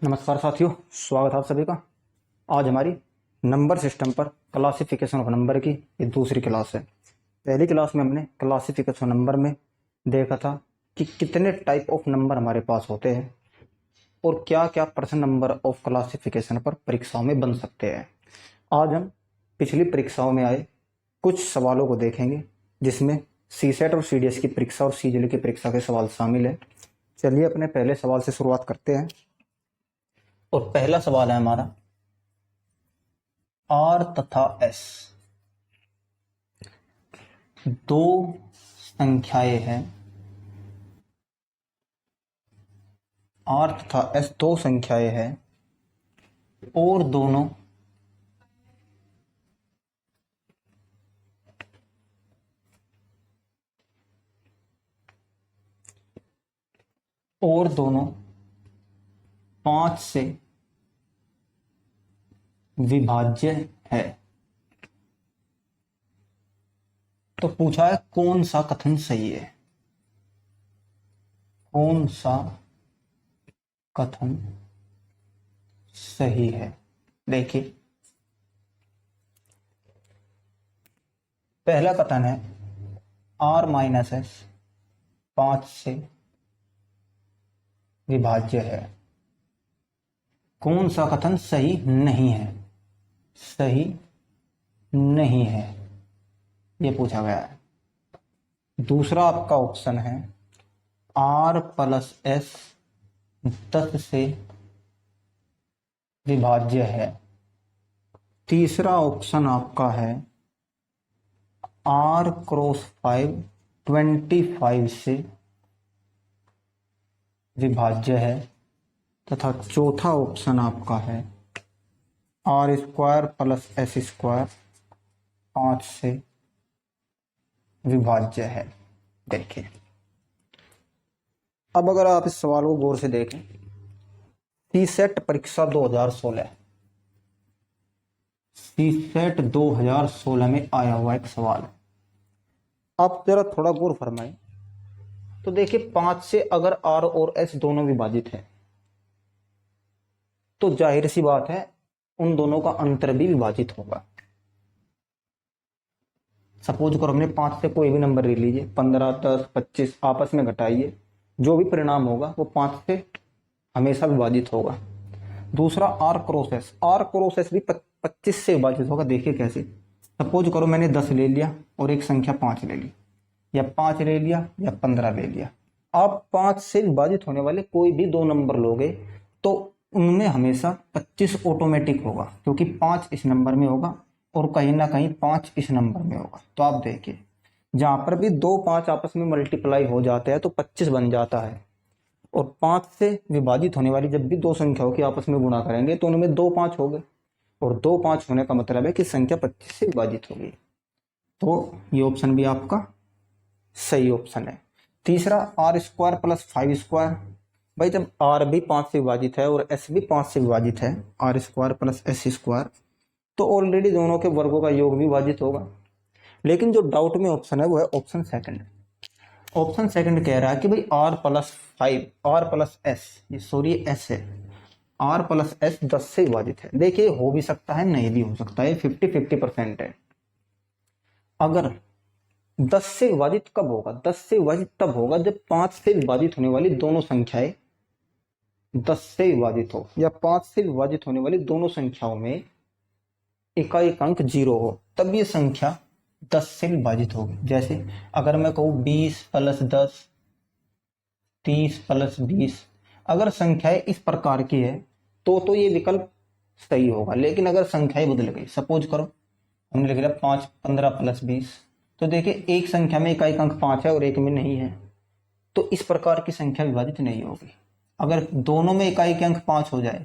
नमस्कार साथियों, स्वागत है आप सभी का। आज हमारी नंबर सिस्टम पर क्लासिफिकेशन ऑफ नंबर की ये दूसरी क्लास है। पहली क्लास में हमने क्लासिफिकेशन नंबर में देखा था कि कितने टाइप ऑफ नंबर हमारे पास होते हैं और क्या क्या परसेंट नंबर ऑफ क्लासिफिकेशन पर परीक्षाओं में बन सकते हैं। आज हम पिछली परीक्षाओं में आए कुछ सवालों को देखेंगे, जिसमें सीसेट और सीडीएस की परीक्षा और सीजीएल की परीक्षा के सवाल शामिल है। चलिए अपने पहले सवाल से शुरुआत करते हैं। और पहला सवाल है हमारा, आर तथा एस दो संख्याएं हैं। आर तथा एस दो संख्याएं हैं और दोनों 5 से विभाज्य है। तो पूछा है कौन सा कथन सही है। कौन सा कथन सही है। देखिए, पहला कथन है आर माइनस एस 5 से विभाज्य है। कौन सा कथन सही नहीं है। सही नहीं है, ये पूछा गया है। दूसरा आपका ऑप्शन है आर प्लस एस 10 से विभाज्य है। तीसरा ऑप्शन आपका है आर क्रॉस 5 25 से विभाज्य है। तथा चौथा ऑप्शन आपका है r square plus s square 5 से विभाज्य है। देखिए, अब अगर आप इस सवाल को गौर से देखें, सीसेट परीक्षा 2016 सीसेट 2016 में आया हुआ एक सवाल है। आप जरा थोड़ा गौर फरमाएं तो देखिए, 5 से अगर आर और एस दोनों विभाजित है तो जाहिर सी बात है उन दोनों का अंतर भी विभाजित होगा। सपोज करो हमने 5 से कोई भी नंबर ले लीजिए, 15, 10, 25, आपस में घटाइए, जो भी परिणाम होगा वो 5 से हमेशा विभाजित होगा। दूसरा आर क्रॉस एस भी 25 से विभाजित होगा। देखिए कैसे, सपोज करो मैंने 10 ले लिया और एक संख्या 5 ले ली, या 5 ले लिया या 15 ले लिया। आप 5 से विभाजित होने वाले कोई भी दो नंबर लोगे तो उनमें हमेशा 25 ऑटोमेटिक होगा, क्योंकि 5 इस नंबर में होगा और कहीं ना कहीं 5 इस नंबर में होगा। तो आप देखिए, जहां पर भी 2 5 आपस में मल्टीप्लाई हो जाते हैं तो 25 बन जाता है। और 5 से विभाजित होने वाली जब भी दो संख्याओं की आपस में गुणा करेंगे तो उनमें 2 5 हो गए, और 2 5 होने का मतलब है कि संख्या 25 से विभाजित होगी। तो ये ऑप्शन भी आपका सही ऑप्शन है। तीसरा आर स्क्वायर प्लस 5 स्क्वायर, भाई जब आर भी 5 से विभाजित है और एस भी 5 से विभाजित है, r square plus s square, तो ऑलरेडी दोनों के वर्गों का योग भी विभाजित होगा। लेकिन जो डाउट में ऑप्शन है वो है ऑप्शन सेकंड। ऑप्शन सेकंड कह रहा है कि भाई r plus 5 r plus s, ये सॉरी एस है, आर प्लस एस 10 से विभाजित है। देखिए, हो भी सकता है नहीं भी हो सकता है, 50-50% है। अगर 10 से विभाजित कब होगा? 10 से विभाजित तब होगा जब 5 से विभाजित होने वाली दोनों संख्याएं 10 से विभाजित हो, या 5 से विभाजित होने वाली दोनों संख्याओं में एकाएक अंक 0 हो, तब ये संख्या 10 से विभाजित होगी। जैसे अगर मैं कहूं 20 प्लस 10, 30 प्लस 20, अगर संख्याएं इस प्रकार की है तो ये विकल्प सही होगा। लेकिन अगर संख्याएं बदल गई, सपोज करो हमने लिख लिया 5 15 प्लस 20, तो देखिए एक संख्या में एकाएक अंक 5 है और एक में नहीं है, तो इस प्रकार की संख्या विभाजित नहीं होगी। अगर दोनों में एकाएक अंक 5 हो जाए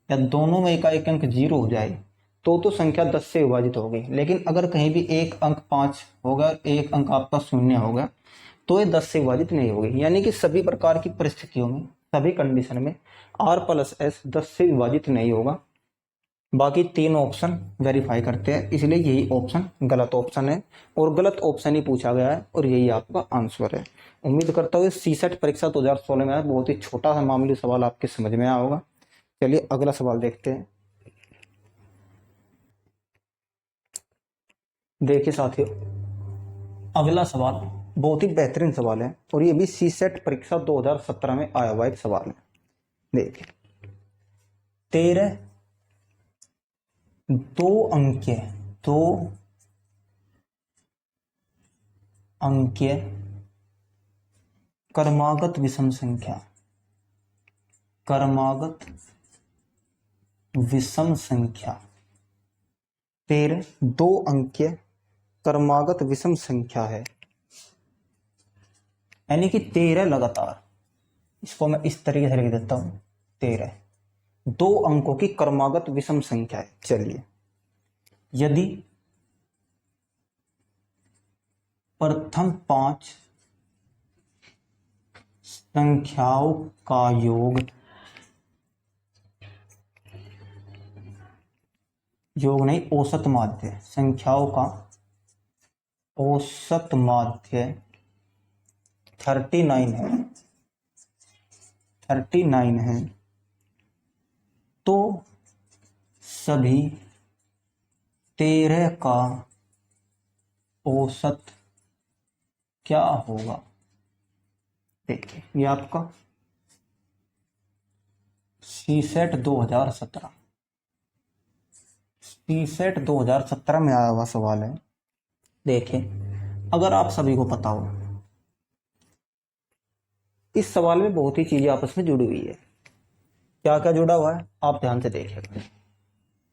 या दोनों में एकाएक अंक 0 हो जाए तो संख्या 10 से विभाजित होगी। लेकिन अगर कहीं भी एक अंक 5 होगा, एक अंक आपका 0 होगा, तो ये 10 से विभाजित नहीं होगी। यानी कि सभी प्रकार की परिस्थितियों में, सभी कंडीशन में आर प्लस एस 10 से विभाजित नहीं होगा। बाकी तीन ऑप्शन वेरीफाई करते हैं, इसलिए यही ऑप्शन गलत ऑप्शन है और गलत ऑप्शन ही पूछा गया है और यही आपका आंसर है। उम्मीद करता हूँ सीसेट परीक्षा 2016 में बहुत ही छोटा सा मामूली सवाल आपके समझ में आया होगा। चलिए अगला सवाल देखते हैं। देखिए साथियों, अगला सवाल बहुत ही बेहतरीन सवाल है और ये भी सीसेट परीक्षा 2017 में आया हुआ एक सवाल है। देखिए 13 दो अंकीय क्रमागत विषम संख्या, क्रमागत विषम संख्या 13 दो अंकीय क्रमागत विषम संख्या है, यानी कि 13 लगातार। इसको मैं इस तरीके से लिख देता हूं, 13 दो अंकों की क्रमागत विषम संख्या है। चलिए, यदि प्रथम 5 संख्याओं का योग नहीं, औसत माध्य, संख्याओं का औसत माध्य 39 है, तो सभी 13 का औसत क्या होगा। देखिए ये आपका सीसेट 2017 में आया हुआ सवाल है। देखिए अगर आप सभी को पता हो, इस सवाल में बहुत ही चीजें आपस में जुड़ी हुई है। क्या क्या जुड़ा हुआ है आप ध्यान से देखिएगा।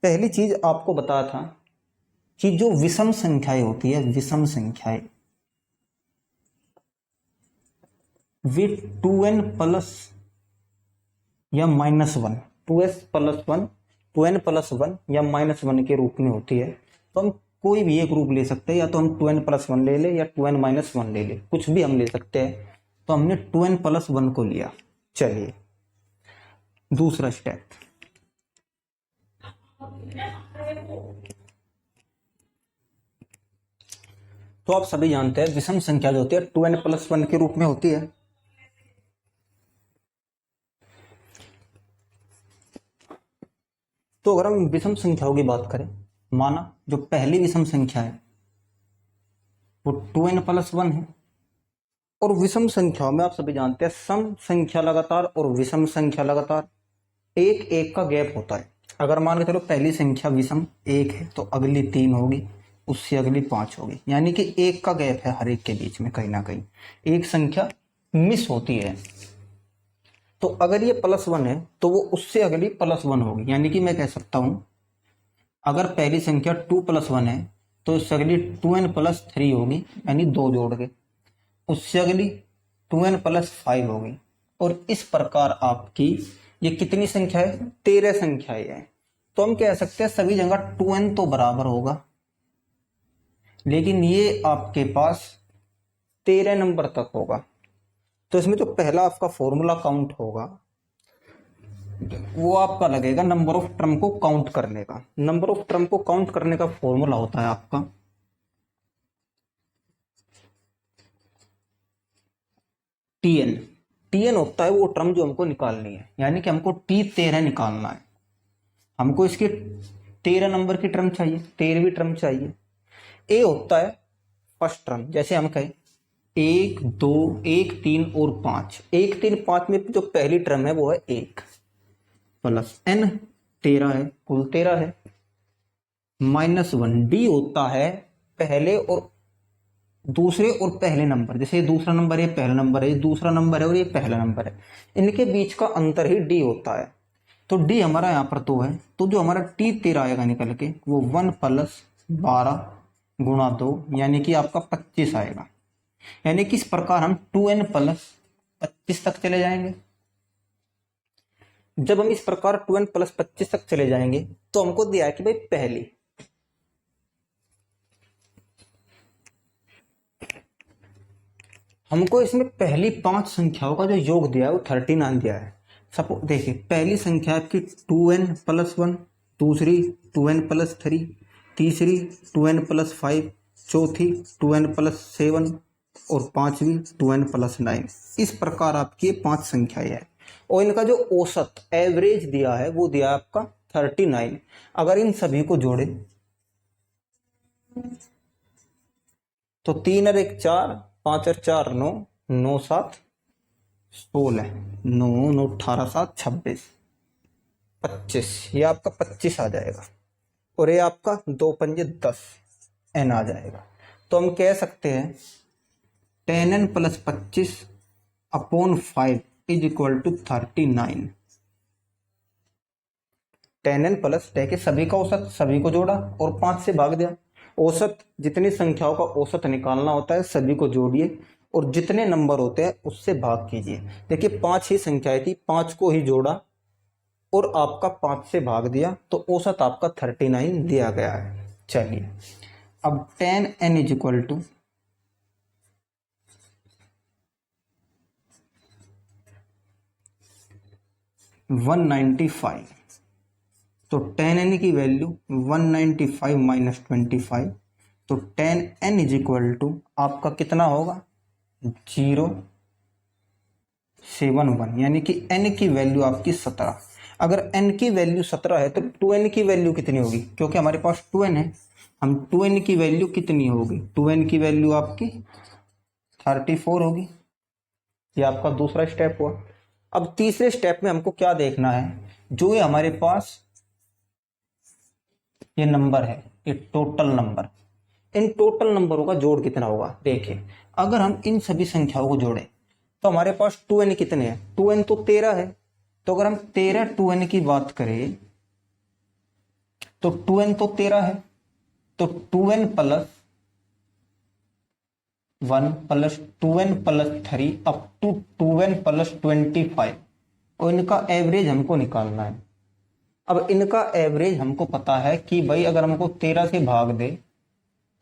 पहली चीज आपको बताया था कि जो विषम संख्याएं होती है, विषम संख्याएं वे 2n प्लस या -1, 2s प्लस 1, 2n प्लस 1 या -1 के रूप में होती है। तो हम कोई भी एक रूप ले सकते हैं, या तो हम 2n प्लस 1 ले लें या 2n माइनस 1 ले लें, कुछ भी हम ले सकते हैं। तो हमने 2n प्लस 1 को लिया। चलिए दूसरा स्टेप, तो आप सभी जानते हैं विषम संख्या जो होती है 2n प्लस 1 के रूप में होती है। तो अगर हम विषम संख्याओं की बात करें, माना जो पहली विषम संख्या है वो 2n प्लस 1 है, और विषम संख्याओं में आप सभी जानते हैं सम संख्या लगातार और विषम संख्या लगातार एक एक का गैप होता है। अगर मान के चलो पहली संख्या विषम 1 है तो अगली 3 होगी, उससे अगली 5 होगी, यानी कि एक का गैप है हर एक के बीच में, कहीं ना कहीं एक संख्या मिस होती है। तो अगर ये +1 है तो वो उससे अगली +1 होगी, यानी कि मैं कह सकता हूं अगर पहली संख्या 2 + 1 है तो उससे अगली 2n प्लस 3 होगी, यानी 2 जोड़ के, उससे अगली 2n प्लस 5 होगी, और इस प्रकार आपकी ये कितनी संख्या है, 13 संख्याएं हैं। तो हम कह सकते हैं सभी जगह 2n तो बराबर होगा, लेकिन ये आपके पास 13 नंबर तक होगा। तो इसमें जो पहला आपका फॉर्मूला काउंट होगा वो आपका लगेगा नंबर ऑफ टर्म को काउंट करने का। नंबर ऑफ टर्म को काउंट करने का फॉर्मूला होता है आपका टीएन होता है वो टर्म जो हमको निकालनी है, यानी कि हमको T13 निकालना है। हमको इसके 13 नंबर की टर्म चाहिए, 13वीं टर्म चाहिए। ए होता है फर्स्ट टर्म, जैसे हम कहें 1 2 1 3 और 5, 1 3 5 में जो पहली टर्म है वो है 1 प्लस n, 13 है, कुल 13 है, -1। डी होता है पहले और दूसरे और पहले नंबर, जैसे ये दूसरा नंबर है, पहला नंबर है, ये दूसरा नंबर है और ये पहला नंबर है, इनके बीच का अंतर ही डी होता है। तो डी हमारा यहाँ पर 2 है, तो जो हमारा T13 आएगा निकल के वो 1 + 12 × 2, यानी कि आपका 25 आएगा। यानी कि इस प्रकार हम 2n प्लस 25 तक चले जाएंगे। जब हम इस प्रकार 2n प्लस 25 तक चले जाएंगे तो हमको दिया है कि भाई पहली हमको इसमें पहली 5 संख्याओं का जो योग दिया है वो 39 दिया है। सपोज देखिए पहली संख्या आपकी 2n प्लस 1, दूसरी 2n प्लस 3, तीसरी 2n प्लस 5, चौथी 2n प्लस 7 और पांचवी 2n प्लस 9। इस प्रकार आपकी ये 5 संख्याएं हैं, और इनका जो औसत एवरेज दिया है वो दिया है आपका 39। अगर इन सभी को जोड़े तो 3 और 1 4, 5 और 4 9, 9 7 16, 9 9 18 7 26 25, ये आपका 25 आ जाएगा और ये आपका 2 पंजे 10 एन आ जाएगा। तो हम कह सकते हैं 10n + 25/5 is equal to 39। 10n plus के सभी का औसत, सभी को जोड़ा और 5 से भाग दिया। औसत, जितनी संख्याओं का औसत निकालना होता है सभी को जोड़िए और जितने नंबर होते हैं उससे भाग कीजिए। देखिए 5 ही संख्याएं थी, 5 को ही जोड़ा और आपका 5 से भाग दिया तो औसत आपका 39 दिया गया है। चलिए अब 10n इज इक्वल टू 195, तो 10n की वैल्यू 195 माइनस 25, तो 10n इज इक्वल टू आपका कितना होगा 071, यानी कि n की वैल्यू आपकी 17। अगर n की वैल्यू 17 है तो 2n की वैल्यू कितनी होगी, क्योंकि हमारे पास 2n है, हम 2n की वैल्यू कितनी होगी, 2n की वैल्यू आपकी 34 होगी। ये आपका दूसरा स्टेप हुआ। अब तीसरे स्टेप में हमको क्या देखना है, जो ये हमारे पास ये नंबर है, ये टोटल नंबर, इन टोटल नंबरों का जोड़ कितना होगा। देखिए अगर हम इन सभी संख्याओं को जोड़ें तो हमारे पास 2n कितने हैं, 2n तो 13 है। तो अगर हम 13 2n की बात करें तो 2n तो 13 है, तो 2n + 1 + 2n + 3 up to 2n + 25, और इनका एवरेज हमको निकालना है। अब इनका एवरेज हमको पता है कि भाई अगर हमको 13 से भाग दे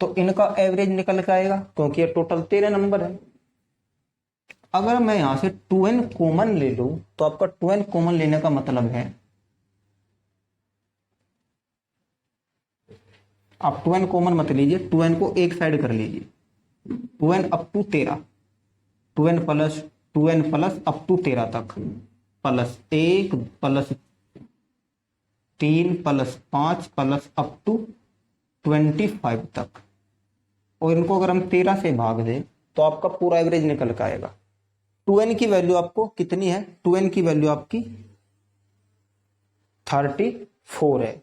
तो इनका एवरेज निकल के आएगा, क्योंकि ये टोटल 13 नंबर है। अगर मैं यहां से 2n कॉमन ले लूं तो आपका 2n कॉमन लेने का मतलब है, आप 2n कॉमन मत लीजिए, 2n को एक साइड कर लीजिए, 2n up to 13, 2n plus up to 13 तक, plus 1 plus 3 plus 5 plus up to 25 तक, और इनको अगर हम 13 से भाग दें तो आपका पूरा एवरेज निकल के आएगा। 2n की वैल्यू आपको कितनी है, 2n की वैल्यू आपकी 34 है।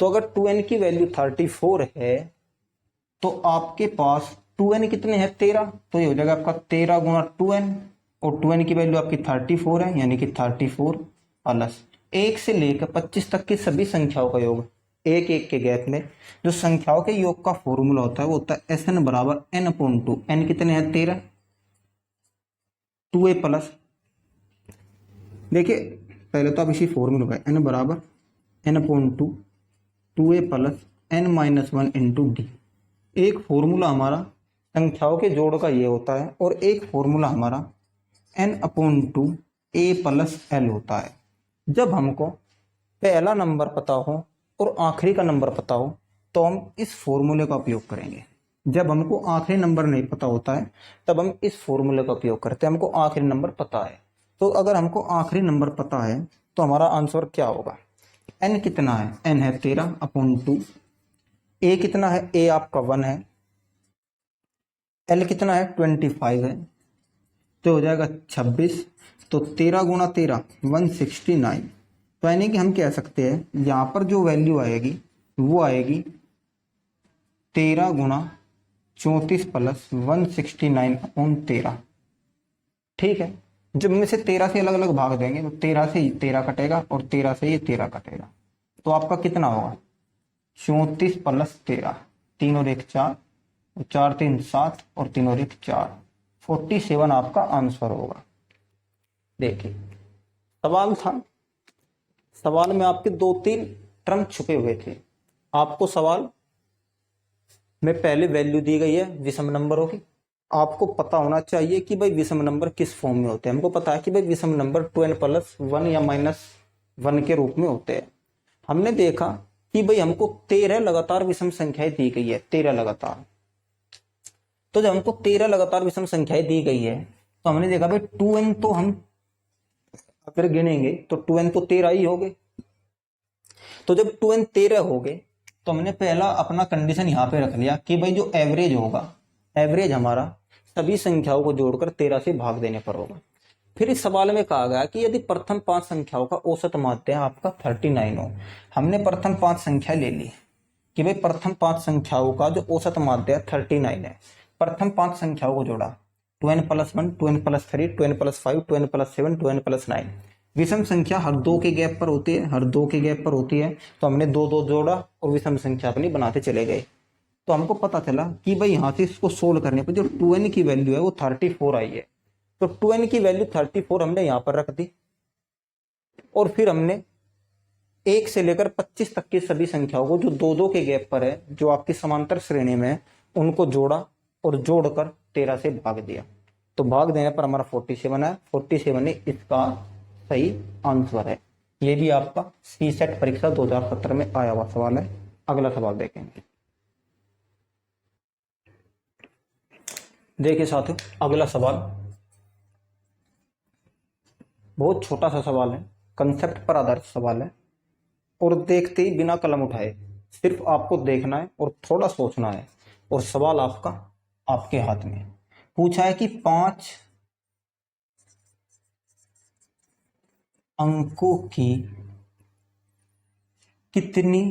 तो अगर 2n की वैल्यू 34 है तो आपके पास 2n कितने हैं 13, तो ये हो जाएगा आपका 13 गुणा 2n, और 2n की वैल्यू आपकी 34 है, यानी कि 34 प्लस 1 से लेकर 25 तक की सभी संख्याओं का योग, एक एक के गैप में जो संख्याओं के योग का फॉर्मूला होता है वो होता है Sn बराबर n/2। n कितने हैं 13, 2a प्लस, देखिए पहले तो आप इसी फॉर्मूले का n बराबर n/2 2a plus n-1 into D. एक फॉर्मूला हमारा संख्याओं के जोड़ का ये होता है और एक फॉर्मूला हमारा n/2 a प्लस l होता है। जब हमको पहला नंबर पता हो और आखिरी का नंबर पता हो तो हम इस फॉर्मूले का उपयोग करेंगे। जब हमको आखिरी नंबर नहीं पता होता है तब हम इस फॉर्मूले का उपयोग करते हैं। हमको आखिरी नंबर पता है, तो अगर हमको आखिरी नंबर पता है तो हमारा आंसर क्या होगा, n कितना है, n है 13/2, a कितना है, a आपका 1 है, l कितना है 25 है, तो हो जाएगा 26, तो 13 गुणा 13 169। तो यानी कि हम कह सकते हैं यहाँ पर जो वैल्यू आएगी वो आएगी 13 गुणा 34 प्लस 169/13। ठीक है, जब में से 13 से अलग अलग भाग देंगे तो 13 से 13 कटेगा और 13 से ये 13 कटेगा, तो आपका कितना होगा 34 प्लस 13, 3 और 1 4, 4 3 7 और 3 और 1 4, 47 आपका आंसर होगा। देखिए सवाल था, सवाल में आपके 2-3 टर्म छुपे हुए थे। आपको सवाल में पहले वैल्यू दी गई है विषम नंबरों की, आपको पता होना चाहिए कि भाई विषम नंबर किस फॉर्म में होते हैं। हमको पता है कि भाई विषम नंबर 2n + 1 या -1 के रूप में होते हैं। हमने देखा कि भाई हमको 13 लगातार विषम संख्याएं दी गई है, 13 लगातार। तो जब हमको 13 लगातार विषम संख्याएं दी गई है तो हमने देखा भाई 2n तो हम फिर गिनेंगे तो 2n तो 13 ही हो गए। तो जब 2n 13 हो गए तो हमने पहला अपना कंडीशन यहाँ पे रख लिया कि भाई जो एवरेज होगा, एवरेज हमारा सभी संख्याओं को जोड़कर 13 से भाग देने पर होगा। फिर इस सवाल में कहा गया कि यदि प्रथम 5 संख्याओं का औसत माध्य आपका 39 हो। हमने प्रथम 5 संख्या ले ली कि भाई प्रथम 5 संख्याओं का जो औसत माध्य 39 है। प्रथम 5 संख्याओं को जोड़ा 2n + 1, 2n + 3, 2n + 5, 2n + 7, 2n + 9। विषम संख्या हर दो के गैप पर होती है, हर दो के गैप पर होती है, तो हमने दो दो जोड़ा और विषम संख्या अपनी बनाते चले गए। तो हमको पता चला कि भाई यहाँ से इसको सोल्व करने पर जो 2n की वैल्यू है वो 34 आई है। तो 2n की वैल्यू 34 हमने यहाँ पर रख दी और फिर हमने 1 से लेकर 25 तक की सभी संख्याओं को जो दो दो के गैप पर है, जो आपकी समांतर श्रेणी में है, उनको जोड़ा और जोड़कर 13 से भाग दिया। तो भाग देने पर हमारा 47 है। 47 ही इसका सही आंसर है। ये भी आपका सीसेट परीक्षा 2017 में आया हुआ सवाल है। अगला सवाल देखेंगे। देखिए साथियों, अगला सवाल बहुत छोटा सा सवाल है, कंसेप्ट पर आधारित सवाल है और देखते ही बिना कलम उठाए सिर्फ आपको देखना है और थोड़ा सोचना है और सवाल आपका आपके हाथ में। पूछा है कि 5 अंकों की कितनी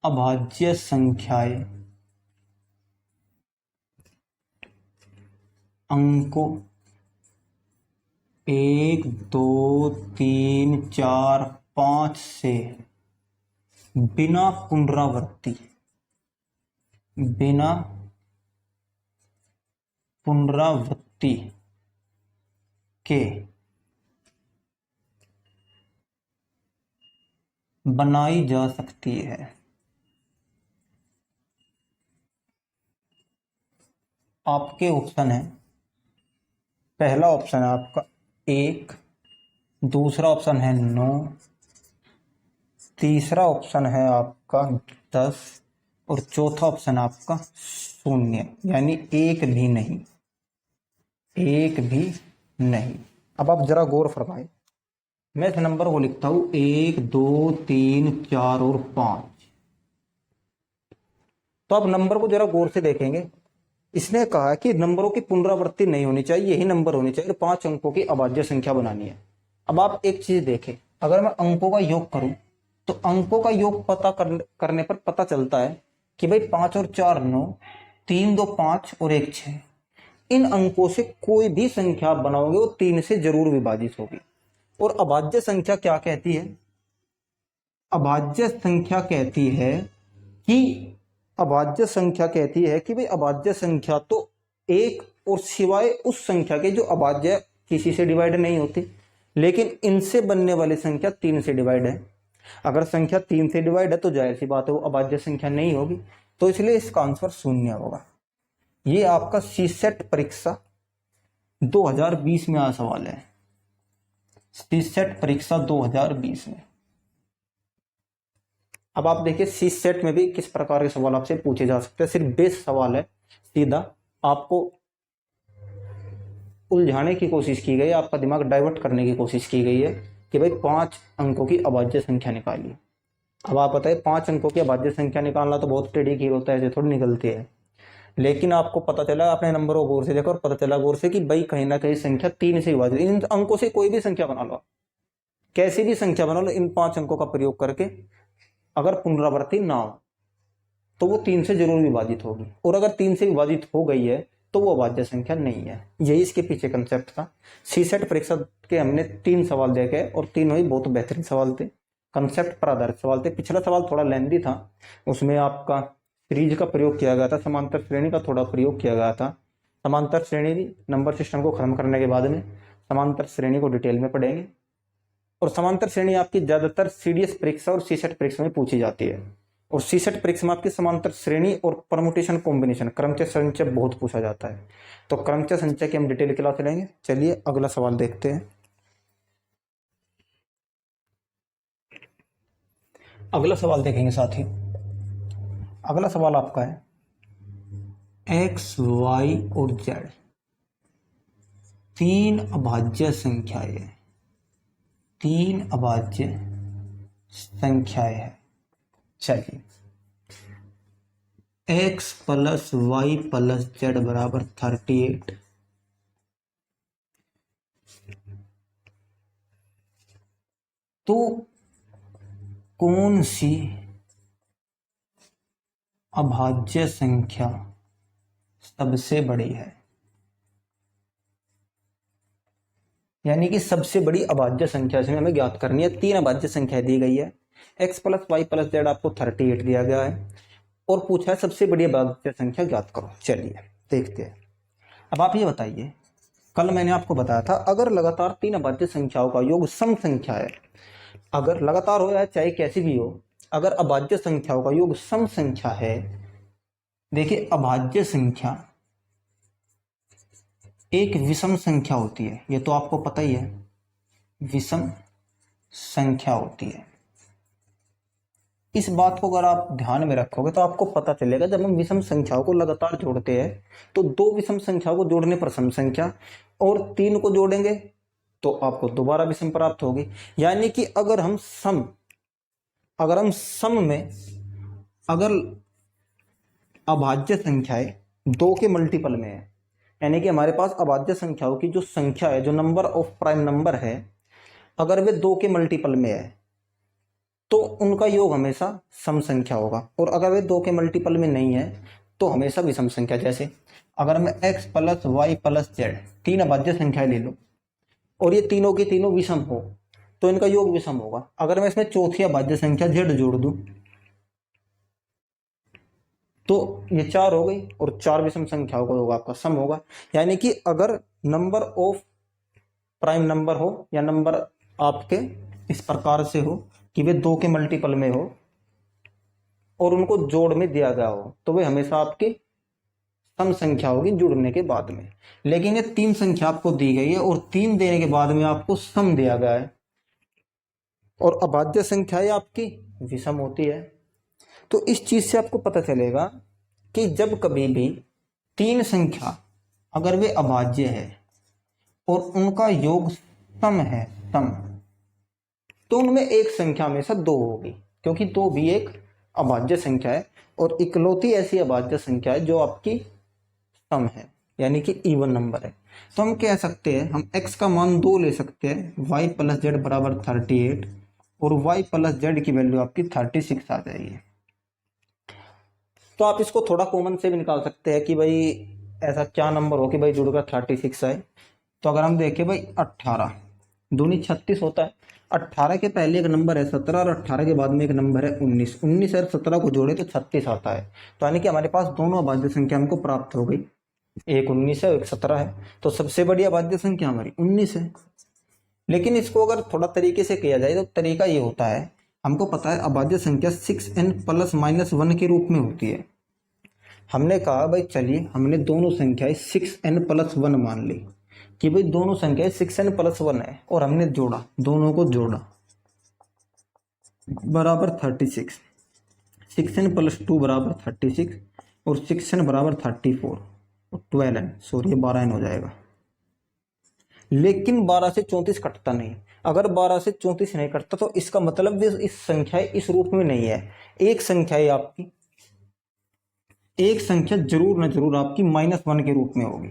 अभाज्य संख्याएं अंकों 1, 2, 3, 4, 5 से बिना पुनरावृत्ति के बनाई जा सकती है। आपके ऑप्शन है, पहला ऑप्शन है आपका 1, दूसरा ऑप्शन है 9, तीसरा ऑप्शन है आपका 10 और चौथा ऑप्शन आपका 0, यानी एक भी नहीं, एक भी नहीं। अब आप जरा गौर फरमाए, मैं इस नंबर को लिखता हूं 1, 2, 3, 4 और 5। तो आप नंबर को जरा गौर से देखेंगे। इसने कहा कि नंबरों की पुनरावृत्ति नहीं होनी चाहिए, यही नंबर होनी चाहिए, 5 अंकों की अभाज्य संख्या बनानी है। अब आप एक चीज देखें, अगर मैं अंकों का योग करूं तो अंकों का योग पता करने पर पता चलता है कि भाई 5 और 4 9, 3 2 5 और 1 6। इन अंकों से कोई भी संख्या आप बनाओगे वो 3 से जरूर विभाजित होगी। और अभाज्य संख्या क्या कहती है? अभाज्य संख्या कहती है कि अभाज्य संख्या कहती है कि भाई अभाज्य संख्या तो एक और सिवाय उस संख्या के जो अभाज्य किसी से डिवाइड नहीं होती, लेकिन इनसे बनने वाली संख्या 3 से डिवाइड है। अगर संख्या 3 से डिवाइड है तो जाहिर सी बात है वो अभाज्य संख्या नहीं होगी, तो इसलिए इसका आंसर 0 होगा। ये आपका सीसेट परीक्षा 2020 में आया सवाल है, सीसेट परीक्षा 2020 में। अब आप देखिए सीसेट में भी किस प्रकार के सवाल आपसे पूछे जा सकते हैं। सिर्फ बेस सवाल है, सीधा आपको उलझाने की कोशिश की गई है, आपका दिमाग डाइवर्ट करने की कोशिश की गई है कि भाई 5 अंकों की अभाज्य संख्या निकालिए। अब आप बताइए 5 अंकों की अभाज्य संख्या निकालना तो बहुत टेढ़ी खीर होता है, ऐसे थोड़ी निकलती है। लेकिन आपको पता चला, आपने नंबर को गौर से देखा और पता चला गौर से कि भाई कहीं ना कहीं संख्या 3 से विभाजित। इन अंकों से कोई भी संख्या बना लो, कैसी भी संख्या बना लो, इन 5 अंकों का प्रयोग करके अगर पुनरावृत्ति ना हो तो वो 3 से जरूर विभाजित होगी, और अगर 3 से विभाजित हो गई है तो वो अभाज्य संख्या नहीं है। यही इसके पीछे कंसेप्ट था। सीसेट परीक्षा के हमने 3 सवाल देखे और तीनों ही बहुत बेहतरीन सवाल थे, कंसेप्ट पर आधारित सवाल थे। पिछला सवाल थोड़ा लेंदी था, उसमें आपका सीरीज का प्रयोग किया गया था, समांतर श्रेणी का थोड़ा प्रयोग किया गया था। समांतर श्रेणी नंबर सिस्टम को खत्म करने के बाद में समांतर श्रेणी को डिटेल में पढ़ेंगे। और समांतर श्रेणी आपकी ज्यादातर सीडीएस परीक्षा और सीसेट परीक्षा में पूछी जाती है, और सीसेट परीक्षा में आपकी समांतर श्रेणी और परमुटेशन कॉम्बिनेशन क्रमचय संचय बहुत पूछा जाता है। तो क्रमचय संचय की हम डिटेल क्लास लेंगे। चलिए अगला सवाल देखते हैं। अगला सवाल देखेंगे साथी। अगला सवाल आपका है एक्स वाई और जेड तीन अभाज्य संख्याएं है, तीन अभाज्य संख्याएं है। चलिए, x plus y plus z बराबर 38, तो कौन सी अभाज्य संख्या सबसे बड़ी है? यानी कि सबसे बड़ी अभाज्य संख्या इसमें हमें ज्ञात करनी है। तीन अभाज्य संख्या दी गई है, x plus y plus z आपको 38 दिया गया है और पूछा है सबसे बड़ी अभाज्य संख्या ज्ञात करो। चलिए देखते हैं। अब आप ये बताइए, कल मैंने आपको बताया था अगर लगातार तीन अभाज्य संख्याओं का योग सम संख्या है, अगर लगातार हो या चाहे कैसी भी हो, अगर अभाज्य संख्याओं का योग सम संख्या है, देखिए अभाज्य संख्या एक विषम संख्या होती है, ये तो आपको पता ही है, विषम संख्या होती है। इस बात को अगर आप ध्यान में रखोगे तो आपको पता चलेगा, जब हम विषम संख्याओं को लगातार जोड़ते हैं तो दो विषम संख्याओं को जोड़ने पर सम संख्या, और तीन को जोड़ेंगे तो आपको दोबारा विषम प्राप्त होगी। यानी कि अगर हम सम में अगर अभाज्य संख्याएं दो के मल्टीपल में है, यानी कि हमारे पास अभाज्य संख्याओं की जो संख्या है, जो नंबर ऑफ प्राइम नंबर है, अगर वे दो के मल्टीपल में है तो उनका योग हमेशा सम संख्या होगा, और अगर वे दो के मल्टीपल में नहीं है तो हमेशा विषम संख्या। जैसे अगर मैं x plus y plus z तीन अभाज्य संख्याएं ले लूं और ये तीनों की तीनों विषम हो तो इनका योग विषम होगा। अगर मैं इसमें चौथी अभाज्य संख्या z जोड़ दूं तो ये चार हो गई, और चार विषम संख्याओं का योग आपका सम होगा। यानी कि अगर नंबर ऑफ प्राइम नंबर हो या नंबर आपके इस प्रकार से हो कि वे दो के मल्टीपल में हो और उनको जोड़ में दिया गया हो, तो वे हमेशा आपकी सम संख्या होगी जुड़ने के बाद में। लेकिन ये तीन संख्या आपको दी गई है और तीन देने के बाद में आपको सम दिया गया है, और अभाज्य संख्याएं आपकी विषम होती है। तो इस चीज से आपको पता चलेगा कि जब कभी भी तीन संख्या अगर वे अभाज्य है और उनका योग सम है, सम, तो उनमें एक संख्या हमेशा दो होगी, क्योंकि दो भी एक अभाज्य संख्या है और इकलौती ऐसी अभाज्य संख्या है जो आपकी सम है, यानी कि इवन नंबर है। तो हम कह सकते हैं, हम x का मान 2 ले सकते हैं, y प्लस जेड बराबर 38, और y प्लस जेड की वैल्यू आपकी 36 आ जाएगी। तो आप इसको थोड़ा कॉमन से भी निकाल सकते हैं कि भाई ऐसा क्या नंबर हो कि भाई जुड़कर 36 आए। तो अगर हम देखें भाई 18 दूनी 36 होता है, 18 के पहले एक नंबर है 17 और 18 के बाद में एक नंबर है 19, 19 और 17 को जोड़े तो 36 आता है। तो यानी कि हमारे पास दोनों अभाज्य संख्या हमको प्राप्त हो गई, एक 19 है और एक 17 है, तो सबसे बड़ी अभाज्य संख्या हमारी 19 है। लेकिन इसको अगर थोड़ा तरीके से किया जाए तो तरीका ये होता है, हमको पता है अभाज्य संख्या 6n प्लस माइनस 1 के रूप में होती है। हमने कहा भाई चलिए हमने दोनों संख्याएं 6n प्लस 1 मान ली कि भाई दोनों संख्याएं 6n प्लस 1 है, और हमने जोड़ा, दोनों को जोड़ा बराबर 36, 6n प्लस 2 बराबर 36 और 6n बराबर 34 और 12n, सॉरी 12n हो जाएगा। लेकिन 12 से 34 कटता नहीं, अगर 12 से 34 नहीं कटता तो इसका मतलब इस संख्या इस रूप में नहीं है। एक संख्या है आपकी, एक संख्या जरूर न जरूर आपकी -1 के रूप में होगी,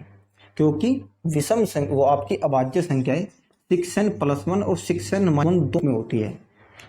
क्योंकि विषम संख्या वो आपकी अभाज्य संख्याएं 6n प्लस 1 और 6n -1 दो में होती है।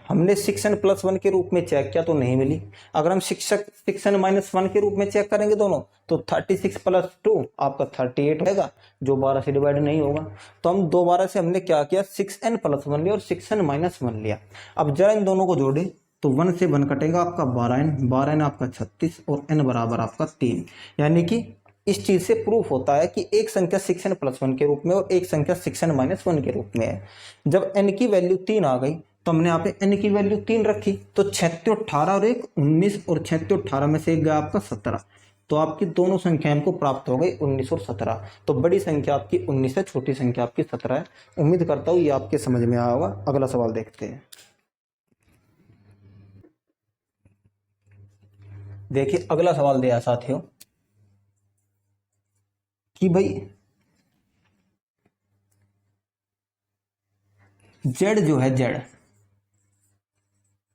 हमने 6n प्लस 1 के रूप में चेक किया तो नहीं मिली। अगर हम 6n -1 के रूप में चेक करेंगे दोनों, तो 36 प्लस 2 आपका 38 होगा, जो 12 से डिवाइड नहीं होगा। तो हम दोबारा से हमने क्या किया, 6n प्लस 1 लिया और 6n -1 लिया। अब जरा इन दोनों को जोड़े तो 1 से 1 कटेगा आपका 12n, 12n आपका 36 और n बराबर आपका 3। यानी कि इस चीज से प्रूफ होता है कि एक संख्या 6n प्लस 1 के रूप में और एक संख्या 6n -1 के रूप में है। जब n की वैल्यू 3 आ गई तो हमने यहाँ पे n की वैल्यू 3 रखी, तो 36 18 और एक 19, और 36 18 में से एक गया आपका 17, तो आपकी दोनों संख्या हमको प्राप्त हो गई 19 और 17। तो बड़ी संख्या आपकी 19 है, छोटी संख्या आपकी 17 है। उम्मीद करता हूँ ये आपके समझ में आया होगा। अगला सवाल देखते हैं। देखिए अगला सवाल दिया साथियों कि भाई जेड जो है, जेड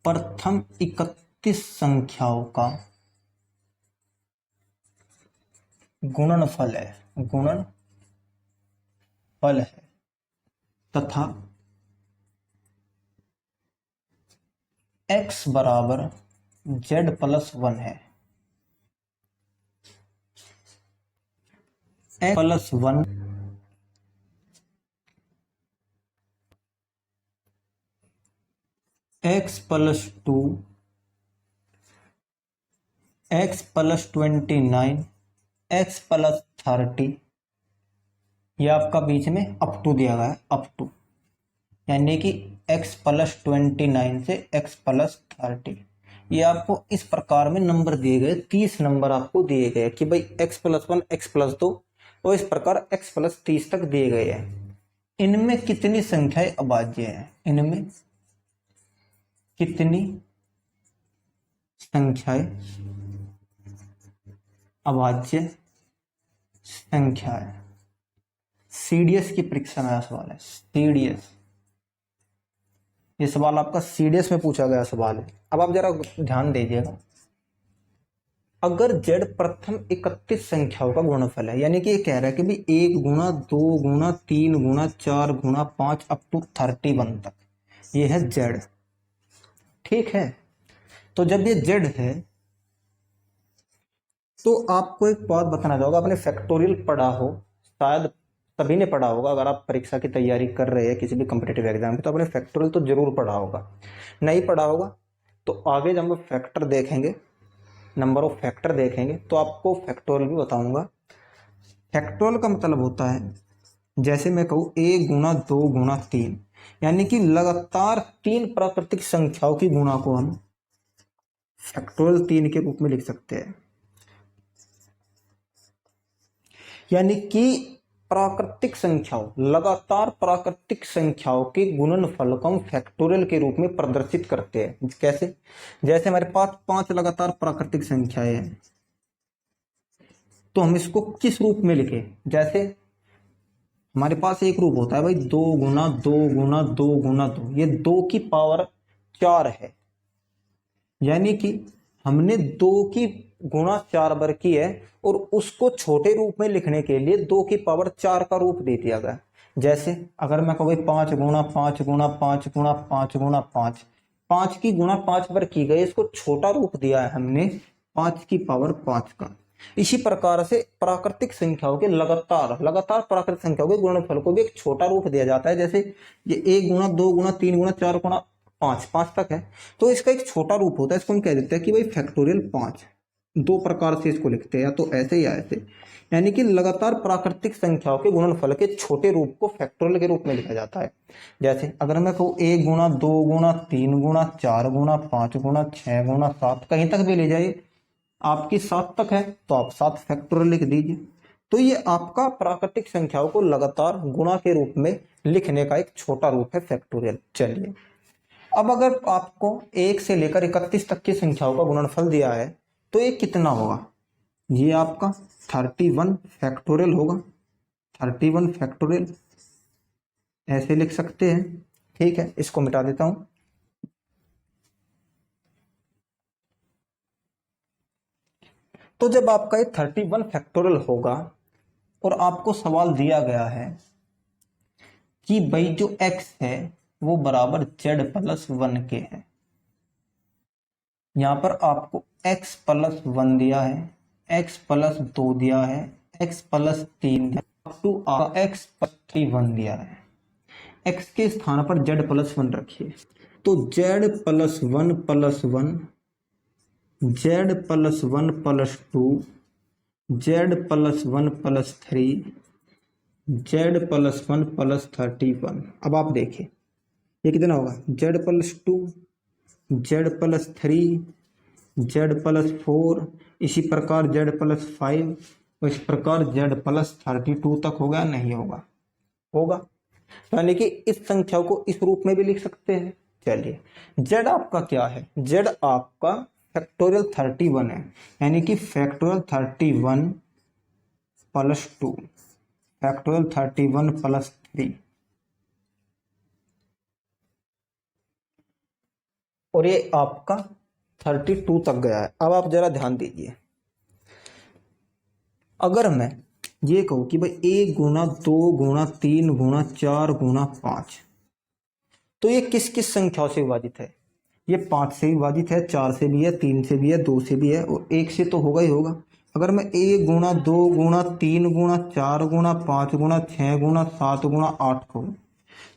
प्रथम 31 संख्याओं का गुणनफल है, गुणनफल है तथा x बराबर z+1 है। x+1 x+2 x+29 x+30, ये आपका बीच में अप टू दिया गया है, अप टू, यानी कि x+29 से x+30, ये आपको इस प्रकार में नंबर दिए गए, 30 नंबर आपको दिए गए कि भाई x+1 x+2 और इस प्रकार x+30 तक दिए गए हैं। इनमें कितनी संख्याएं अभाज्य हैं, इनमें कितनी संख्याएं अभाज्य संख्या है। सीडीएस की परीक्षा में सवाल है, सीडीएस, ये सवाल आपका सीडीएस में पूछा गया सवाल है। अब आप जरा ध्यान दीजिएगा, अगर z प्रथम 31 संख्याओं का गुणनफल है, यानी कि ये कह रहा है कि भाई 1 गुणा 2 गुणा 3 गुणा 4 गुणा 5 अप टू 31 तक, ये है z, ठीक है। तो जब ये z है तो आपको एक बात बताना चाहूंगा, आपने फैक्टोरियल पढ़ा हो, शायद सभी ने पढ़ा होगा, अगर आप परीक्षा की तैयारी कर रहे हैं किसी भी कॉम्पिटिटिव एग्जाम की तो आपने फैक्टोरियल तो जरूर पढ़ा होगा। नहीं पढ़ा होगा तो आगे जब हम फैक्टर देखेंगे, नंबर ऑफ फैक्टर देखेंगे तो आपको फैक्टोरियल भी बताऊंगा। फैक्टोरियल का मतलब होता है, जैसे मैं कहूँ 1 गुणा 2 गुणा 3, यानी कि लगातार 3 प्राकृतिक संख्याओं की गुणा को हम फैक्टोरियल 3 के रूप में लिख सकते हैं। यानी कि प्राकृतिक संख्याओं, लगातार प्राकृतिक संख्याओं के गुणनफल को हम फैक्टोरियल के रूप में प्रदर्शित करते हैं। कैसे? जैसे हमारे पास 5 लगातार प्राकृतिक संख्याएं हैं तो हम इसको किस रूप में लिखें? जैसे हमारे पास एक रूप होता है भाई 2 गुना 2 गुना 2 गुना 2, ये 2 की पावर 4 है, यानी कि हमने 2 की गुणा 4 बार की है और उसको छोटे रूप में लिखने के लिए 2 की पावर 4 का रूप दे दिया गया। जैसे अगर मैं कहूँ 5 गुणा 5 गुणा 5 गुणा 5 गुणा 5, 5 की गुणा 5 बार की गई, इसको छोटा रूप दिया है हमने 5 की पावर 5 का। इसी प्रकार से प्राकृतिक संख्याओं के लगातार प्राकृतिक संख्याओं के गुणनफल को भी एक छोटा रूप दिया जाता है। जैसे ये 1 गुणा 2 गुणा 3 गुणा 4 गुणा 5 तक है, तो इसका एक छोटा रूप होता है, इसको हम कह देते हैं कि भाई फैक्टोरियल 5। दो प्रकार से इसको लिखते हैं, या तो ऐसे या ऐसे, यानी कि लगातार प्राकृतिक संख्याओं के गुणनफल के छोटे रूप को फैक्टोरियल के रूप में लिखा जाता है। जैसे अगर मैं कहूँ 1 गुणा 2 गुणा 3 गुणा 4 गुणा 5 गुणा 6 गुणा 7, कहीं तक भी ले जाइए, आपकी 7 तक है तो आप 7 फैक्टोरियल लिख दीजिए। तो ये आपका प्राकृतिक संख्याओं को लगातार गुणा के रूप में लिखने का एक छोटा रूप है फैक्टोरियल। चलिए, अब अगर आपको 1 से लेकर 31 तक की संख्याओं का गुणनफल दिया है तो ये कितना होगा? ये आपका 31 फैक्टोरियल होगा, 31 फैक्टोरियल ऐसे लिख सकते हैं। ठीक है, इसको मिटा देता हूं। तो जब आपका ये 31 फैक्टोरियल होगा और आपको सवाल दिया गया है कि भाई जो x है वो बराबर z+1 के है, यहां पर आपको x+1 दिया है, x+2 दिया है, x+3 दिया, अप टू x+1 दिया है। x के स्थान पर z+1 रखिए, तो z+1 + 1, z+1 + 2, z+1 + 3, z+1 + 31। अब आप देखिए ये कितना होगा? z+2, z+3, z+4, इसी प्रकार z+5, और इस प्रकार z+32 तक होगा, नहीं होगा? होगा। यानी कि इस संख्या को इस रूप में भी लिख सकते हैं। चलिए, z आपका क्या है? z आपका फैक्टोरियल 31 है, यानी कि फैक्टोरियल 31 + 2, फैक्टोरियल 31 + 3, और ये आपका 32 तक गया है। अब आप जरा ध्यान दीजिए, अगर मैं ये कहूँ कि भाई 1 गुणा 2 गुणा 3 गुणा 4 गुणा 5, तो ये किस किस संख्याओं से विभाजित है? ये 5 से विभाजित है, 4 से भी है, 3 से भी है, 2 से भी है और 1 से तो होगा ही होगा। अगर मैं 1 गुणा 2 गुणा 3 गुणा 4 गुणा 5 गुणा 6 गुणा 7 गुणा 8 कहूँ,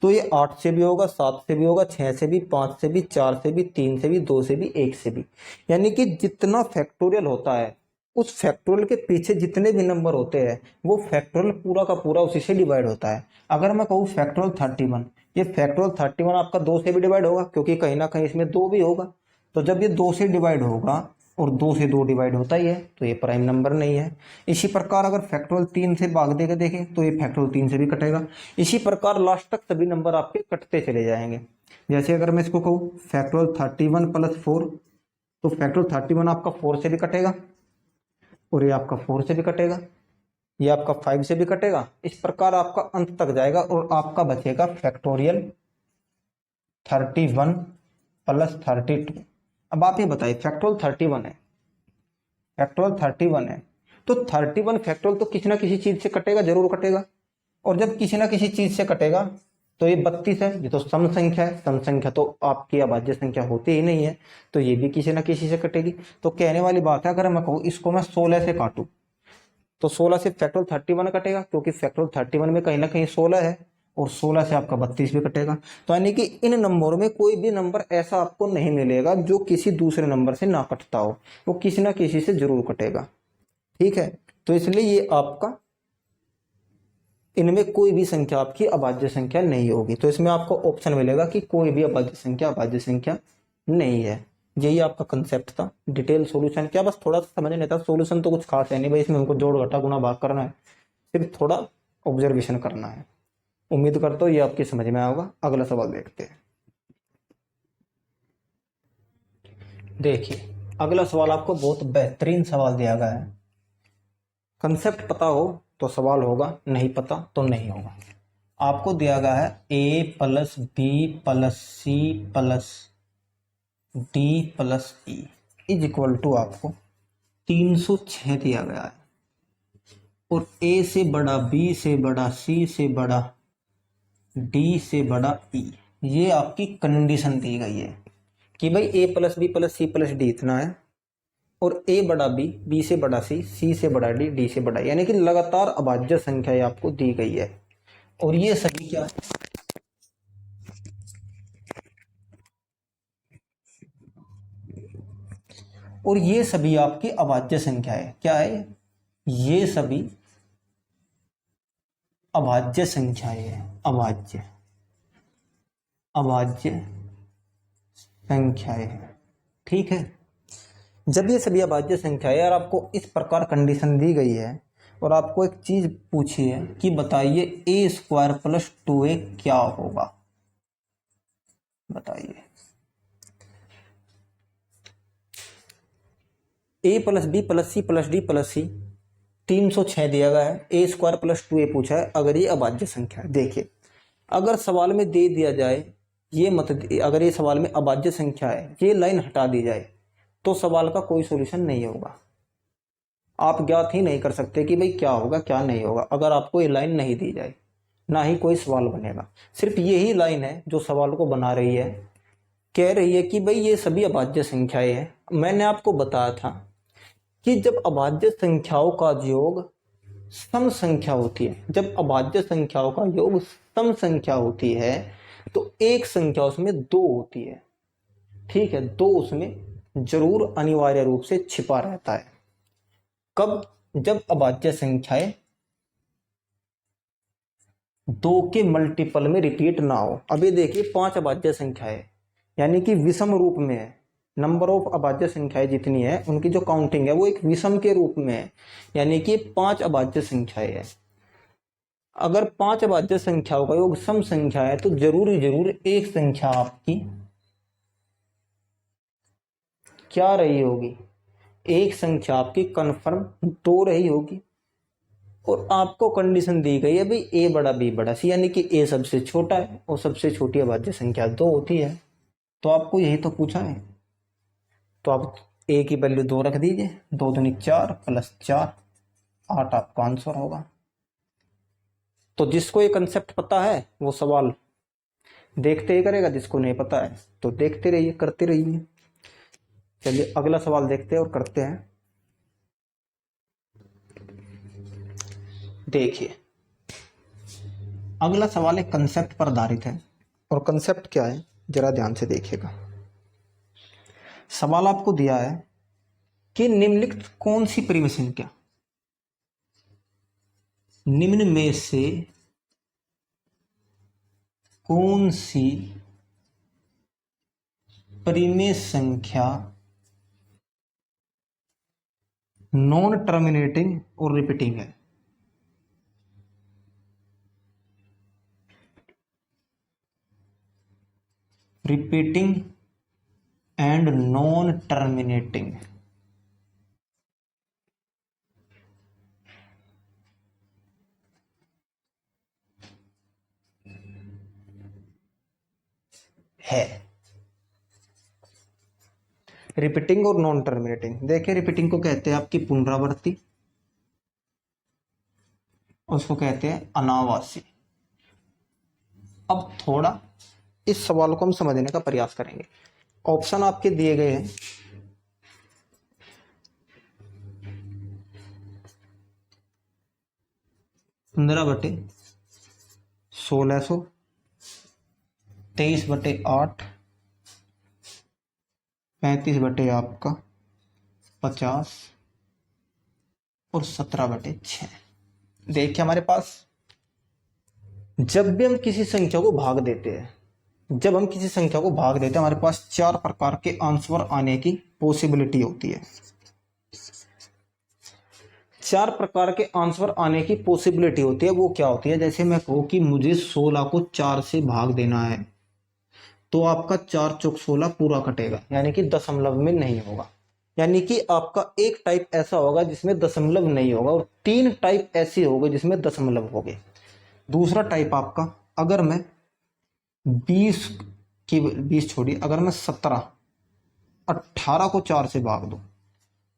तो ये 8 से भी होगा, 7 से भी होगा, 6 से भी, 5 से भी, 4 से भी, 3 से भी, 2 से भी, 1 से भी। यानी कि जितना फैक्टोरियल होता है, उस फैक्टोरियल के पीछे जितने भी नंबर होते हैं, वो फैक्टोरियल पूरा का पूरा उसी से डिवाइड होता है। अगर मैं कहूँ फैक्टोरियल 31, ये फैक्टोरियल 31 आपका 2 से भी डिवाइड होगा, क्योंकि कहीं ना कहीं इसमें 2 भी होगा। तो जब ये 2 से डिवाइड होगा और 2 से 2 डिवाइड होता ही है, तो ये प्राइम नंबर नहीं है। इसी प्रकार अगर फैक्टोरियल 3 से भाग देकर देखें तो ये फैक्टोरियल 3 से भी कटेगा। इसी प्रकार लास्ट तक सभी नंबर आपके कटते चले जाएंगे। जैसे अगर मैं इसको कहूँ फैक्टोरियल 31 प्लस 4, तो फैक्टोरियल 31 आपका 4 से भी कटेगा और ये आपका 4 से भी कटेगा, ये आपका 5 से भी कटेगा। इस प्रकार आपका अंत तक जाएगा और आपका बचेगा फैक्टोरियल 31 प्लस 32। अब आप ये बताइए फैक्टोरियल 31 है, फैक्टोरियल 31 है, तो 31 फैक्टोरियल तो किसी ना किसी चीज से कटेगा, जरूर कटेगा। और जब किसी ना किसी चीज से कटेगा तो ये 32 है, ये तो सम संख्या है, सम संख्या तो आपकी अभाज्य संख्या होती ही नहीं है, तो ये भी किसी ना किसी से कटेगी। तो कहने वाली बात है, अगर मैं कहूँ इसको मैं 16 से काटूं, तो 16 से फैक्टोरियल 31 कटेगा, क्योंकि फैक्टोरियल 31 में कहीं ना कहीं 16 है, और 16 से आपका 32 भी कटेगा। तो यानी कि इन नंबरों में कोई भी नंबर ऐसा आपको नहीं मिलेगा जो किसी दूसरे नंबर से ना कटता हो, वो किसी ना किसी से जरूर कटेगा। ठीक है, तो इसलिए ये आपका, इनमें कोई भी संख्या आपकी अभाज्य संख्या नहीं होगी। तो इसमें आपको ऑप्शन मिलेगा कि कोई भी अभाज्य संख्या नहीं है। यही आपका कंसेप्ट था। डिटेल सॉल्यूशन क्या, बस थोड़ा सा समझ नहीं था, सॉल्यूशन तो कुछ खास है नहीं भाई, इसमें हमको जोड़ घटा गुणा भाग करना है, सिर्फ थोड़ा ऑब्जर्वेशन करना है। उम्मीद करता हूँ ये आपकी समझ में आएगा। अगला सवाल देखते हैं। देखिए अगला सवाल आपको बहुत बेहतरीन सवाल दिया गया है। कंसेप्ट पता हो तो सवाल होगा, नहीं पता तो नहीं होगा। आपको दिया गया है a plus B plus C plus D plus e is equal to आपको 306 दिया गया है, और a से बड़ा, b से बड़ा, c से बड़ा, d से बड़ा e, ये आपकी कंडीशन दी गई है कि भाई a plus B plus C plus d इतना है, और a बड़ा b, b से बड़ा c, c से बड़ा d, d से बड़ा, यानी कि लगातार अभाज्य संख्या आपको दी गई है। और ये सभी क्या है, और ये सभी आपकी अभाज्य संख्या है। क्या है, ये सभी अभाज्य संख्याएं है, अभाज्य अभाज्य संख्याएं है। ठीक है, जब ये सभी अभाज्य संख्याएं और आपको इस प्रकार कंडीशन दी गई है, और आपको एक चीज पूछी है कि बताइए ए स्क्वायर प्लस 2a क्या होगा, बताइए। A plus B plus C plus D plus C 306 दिया गया है, ए स्क्वायर प्लस 2a पूछा है, अगर ये अभाज्य संख्या है। देखिए अगर सवाल में दे दिया जाए ये मत, अगर ये सवाल में अभाज्य संख्या है, ये लाइन हटा दी जाए, तो सवाल का कोई सॉल्यूशन नहीं होगा। आप ज्ञात ही नहीं कर सकते कि भाई क्या होगा क्या नहीं होगा, अगर आपको ये लाइन नहीं दी जाए, ना ही कोई सवाल बनेगा। सिर्फ यही लाइन है जो सवाल को बना रही है, कह रही है कि भाई ये सभी अभाज्य संख्याएं हैं। मैंने आपको बताया था कि जब अभाज्य संख्याओं का योग सम संख्या होती है, जब अभाज्य संख्याओं का योग सम संख्या होती है, तो एक संख्या उसमें 2 होती है। ठीक है, 2 उसमें जरूर अनिवार्य रूप से छिपा रहता है। कब, जब अभाज्य संख्याएं 2 के मल्टीपल में रिपीट ना हो। अभी देखिए 5 अभाज्य संख्याएं, यानी कि विषम रूप में है। नंबर ऑफ अभाज्य संख्याएं जितनी है उनकी जो काउंटिंग है वो एक विषम के रूप में है, यानी कि 5 अभाज्य संख्याएं है। अगर 5 अभाज्य संख्याओं का योग सम संख्या है, तो जरूर एक संख्या आपकी क्या रही होगी, एक संख्या आपकी कन्फर्म 2 रही होगी। और आपको कंडीशन दी गई है भाई ए बड़ा बी बड़ा सी, यानी कि ए सबसे छोटा है और सबसे छोटी अभाज्य संख्या 2 होती है। तो आपको यही तो पूछा है, तो आप ए की वैल्यू 2 रख दीजिए, 2 दूनी 4 प्लस 4 8 आपका आंसर होगा। तो जिसको ये कंसेप्ट पता है वो सवाल देखते ही करेगा, जिसको नहीं पता है तो देखते रहिए, करते रहिए। चलिए अगला सवाल देखते हैं और करते हैं। देखिए अगला सवाल एक कंसेप्ट पर आधारित है, और कंसेप्ट क्या है जरा ध्यान से देखिएगा। सवाल आपको दिया है कि निम्नलिखित कौन सी परिमेय संख्या निम्न में से कौन सी परिमेय संख्या नॉन टर्मिनेटिंग और रिपीटिंग है। Repeating and non terminating. है रिपीटिंग और नॉन टर्मिनेटिंग। देखिए रिपीटिंग को कहते हैं आपकी पुनरावृत्ति, उसको कहते हैं अनावासी। अब थोड़ा इस सवाल को हम समझने का प्रयास करेंगे। ऑप्शन आपके दिए गए हैं, पंद्रह बटे 1600, 23 बटे 8, 35 बटे आपका 50 और 17 बटे 6। देखिए हमारे पास जब भी हम किसी संख्या को भाग देते हैं, हमारे पास 4 प्रकार के आंसर आने की पॉसिबिलिटी होती है। 4 प्रकार के आंसर आने की पॉसिबिलिटी होती है। वो क्या होती है, जैसे मैं कहूँ कि मुझे 16 को 4 से भाग देना है, तो आपका 4 चौक 16 पूरा कटेगा, यानी कि दशमलव में नहीं होगा। यानी कि आपका एक टाइप ऐसा होगा जिसमें दशमलव नहीं होगा, और 3 टाइप ऐसे होंगे जिसमें दशमलव होंगे। दूसरा टाइप आपका, अगर मैं 20 छोड़िए, अगर मैं 18 को 4 से भाग दूं,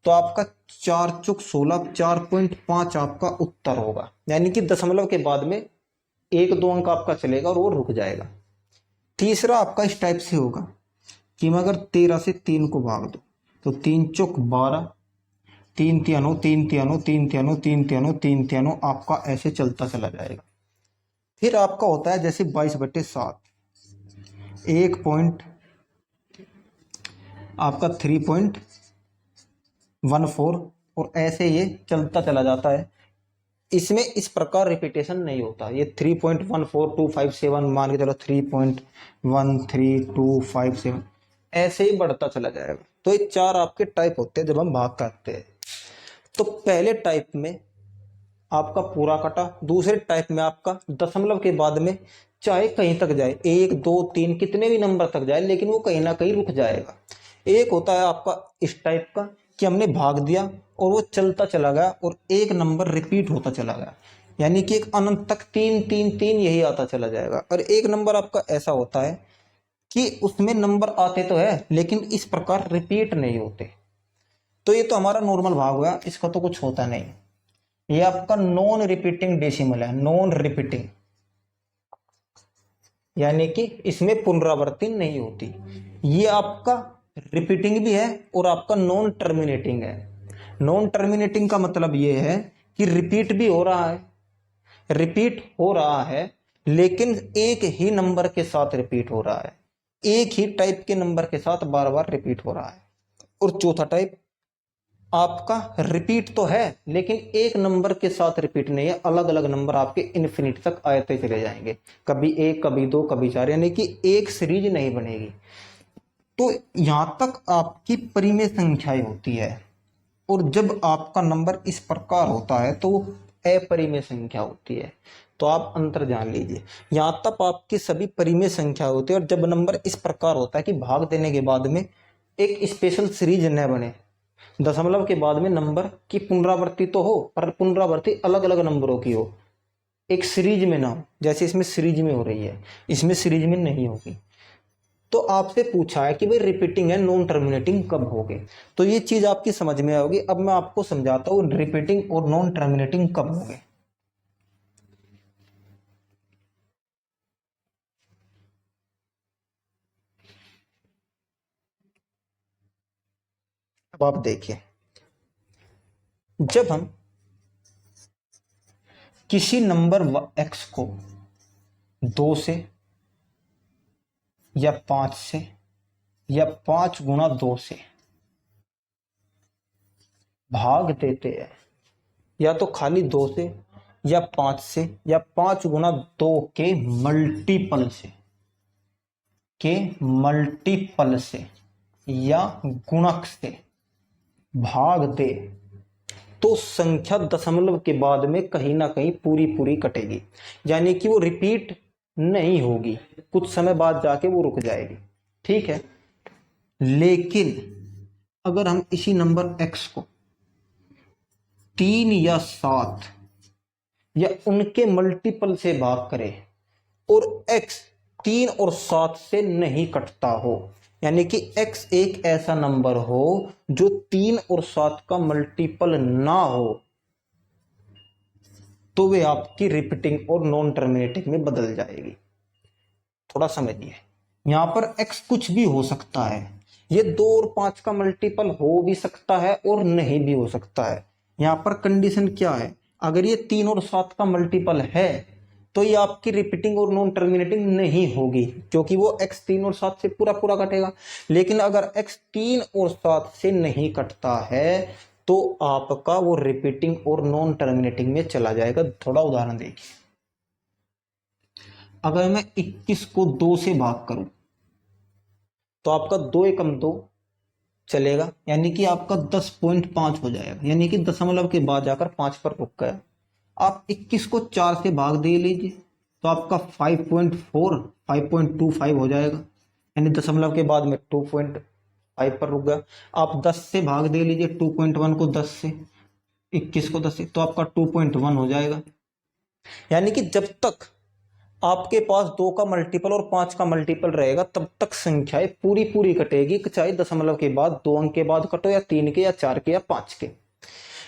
तो आपका 4 चौक 16 4.5 आपका उत्तर होगा। यानी कि दशमलव के बाद में 1-2 अंक आपका चलेगा और वो रुक जाएगा। तीसरा आपका इस टाइप से होगा कि मैं अगर 13 से 3 को भाग दूं, तो 3 चौक 12, 3 तियानो 3 तियानो 3 तियानो 3 तियानो 3 तियानो आपका ऐसे चलता चला जाएगा। फिर आपका होता है जैसे 22 बटे 7, 1 पॉइंट आपका 3.14, और ऐसे ये चलता चला जाता है। इसमें इस प्रकार रिपीटेशन नहीं होता। ये 3.14257 मान के चलो 3.13257 ऐसे ही बढ़ता चला जाएगा। तो ये 4 आपके टाइप होते हैं जब हम भाग करते हैं। तो पहले टाइप में आपका पूरा कटा, दूसरे टाइप में आपका दशमलव के बाद में चाहे कहीं तक जाए, 1 2 3 कितने भी नंबर तक जाए, लेकिन वो कहीं ना कहीं रुक जाएगा। एक होता है आपका इस टाइप का कि हमने भाग दिया और वो चलता चला गया और एक नंबर रिपीट होता चला गया, यानी कि एक अनंत तक 3 3 3 यही आता चला जाएगा। और एक नंबर आपका ऐसा होता है कि उसमें नंबर आते तो है लेकिन इस प्रकार रिपीट नहीं होते। तो ये तो हमारा नॉर्मल भाग हुआ, इसका तो कुछ होता नहीं। ये आपका नॉन रिपीटिंग डेसिमल है, नॉन रिपीटिंग, यानी कि इसमें पुनरावृत्ति नहीं होती। ये आपका रिपीटिंग भी है और आपका नॉन टर्मिनेटिंग है। नॉन टर्मिनेटिंग का मतलब ये है कि रिपीट भी हो रहा है, लेकिन एक ही नंबर के साथ रिपीट हो रहा है, एक ही टाइप के नंबर के साथ बार बार रिपीट हो रहा है। और चौथा टाइप आपका रिपीट तो है लेकिन एक नंबर के साथ रिपीट नहीं है, अलग अलग नंबर आपके इन्फिनिट तक आते चले जाएंगे, कभी 1 कभी 2 कभी 4, यानी कि एक सीरीज नहीं बनेगी। तो यहां तक आपकी परिमेय संख्याएं होती है, और जब आपका नंबर इस प्रकार होता है तो वो अपरिमेय संख्या होती है। तो आप अंतर जान लीजिए, यहां तक आपकी सभी परिमेय संख्या होती है, और जब नंबर इस प्रकार होता है कि भाग देने के बाद में एक स्पेशल सीरीज न बने, दशमलव के बाद में नंबर की पुनरावृत्ति तो हो पर पुनरावृत्ति अलग अलग नंबरों की हो, एक सीरीज में ना हो, जैसे इसमें सीरीज में हो रही है, इसमें सीरीज में नहीं होगी। तो आपसे पूछा है कि भाई रिपीटिंग एंड नॉन टर्मिनेटिंग कब होगे, तो ये चीज आपकी समझ में आओगी। अब मैं आपको समझाता हूँ रिपीटिंग और नॉन टर्मिनेटिंग कब होगे। अब आप देखिए, जब हम किसी नंबर x को 2 से या 5 से या 5 गुणा 2 से भाग देते हैं, या तो खाली 2 से या 5 से या 5 गुणा 2 के मल्टीपल से या गुणक से भाग दे, तो संख्या दशमलव के बाद में कहीं ना कहीं पूरी पूरी कटेगी, यानी कि वो रिपीट नहीं होगी, कुछ समय बाद जाके वो रुक जाएगी। ठीक है, लेकिन अगर हम इसी नंबर x को 3 या 7 या उनके मल्टीपल से भाग करें और x 3 और 7 से नहीं कटता हो, यानी कि x एक ऐसा नंबर हो जो 3 और 7 का मल्टीपल ना हो, तो वे आपकी रिपीटिंग और नॉन टर्मिनेटिंग में बदल जाएगी। थोड़ा समझिए, यहां पर x कुछ भी हो सकता है, ये 2 और 5 का मल्टीपल हो भी सकता है और नहीं भी हो सकता है। यहां पर कंडीशन क्या है, अगर ये 3 और 7 का मल्टीपल है तो ये आपकी रिपीटिंग और नॉन टर्मिनेटिंग नहीं होगी, क्योंकि वो x 3 और 7 से पूरा पूरा कटेगा। लेकिन अगर x 3 और 7 से नहीं कटता है तो आपका वो रिपीटिंग और नॉन टर्मिनेटिंग में चला जाएगा। थोड़ा उदाहरण देखिए, अगर मैं 21 को 2 से भाग करूं तो आपका 2 एकम 2 चलेगा, यानी कि आपका 10.5 हो जाएगा, यानी कि दशमलव के बाद जाकर 5 पर रुक गया। आप 21 को 4 से भाग दे लीजिए तो आपका 5.25 हो जाएगा, यानी दशमलव के बाद में 2.5 पर रुक गया। आप 10 से भाग दे लीजिए 2.1 को 10 से, 21 को 10 से, तो आपका 2.1 हो जाएगा। यानी कि जब तक आपके पास 2 का मल्टीपल और 5 का मल्टीपल रहेगा तब तक संख्याएं पूरी पूरी कटेगी, चाहे दशमलव के बाद 2 अंक के बाद कटो या 3 के या 4 के या 5 के।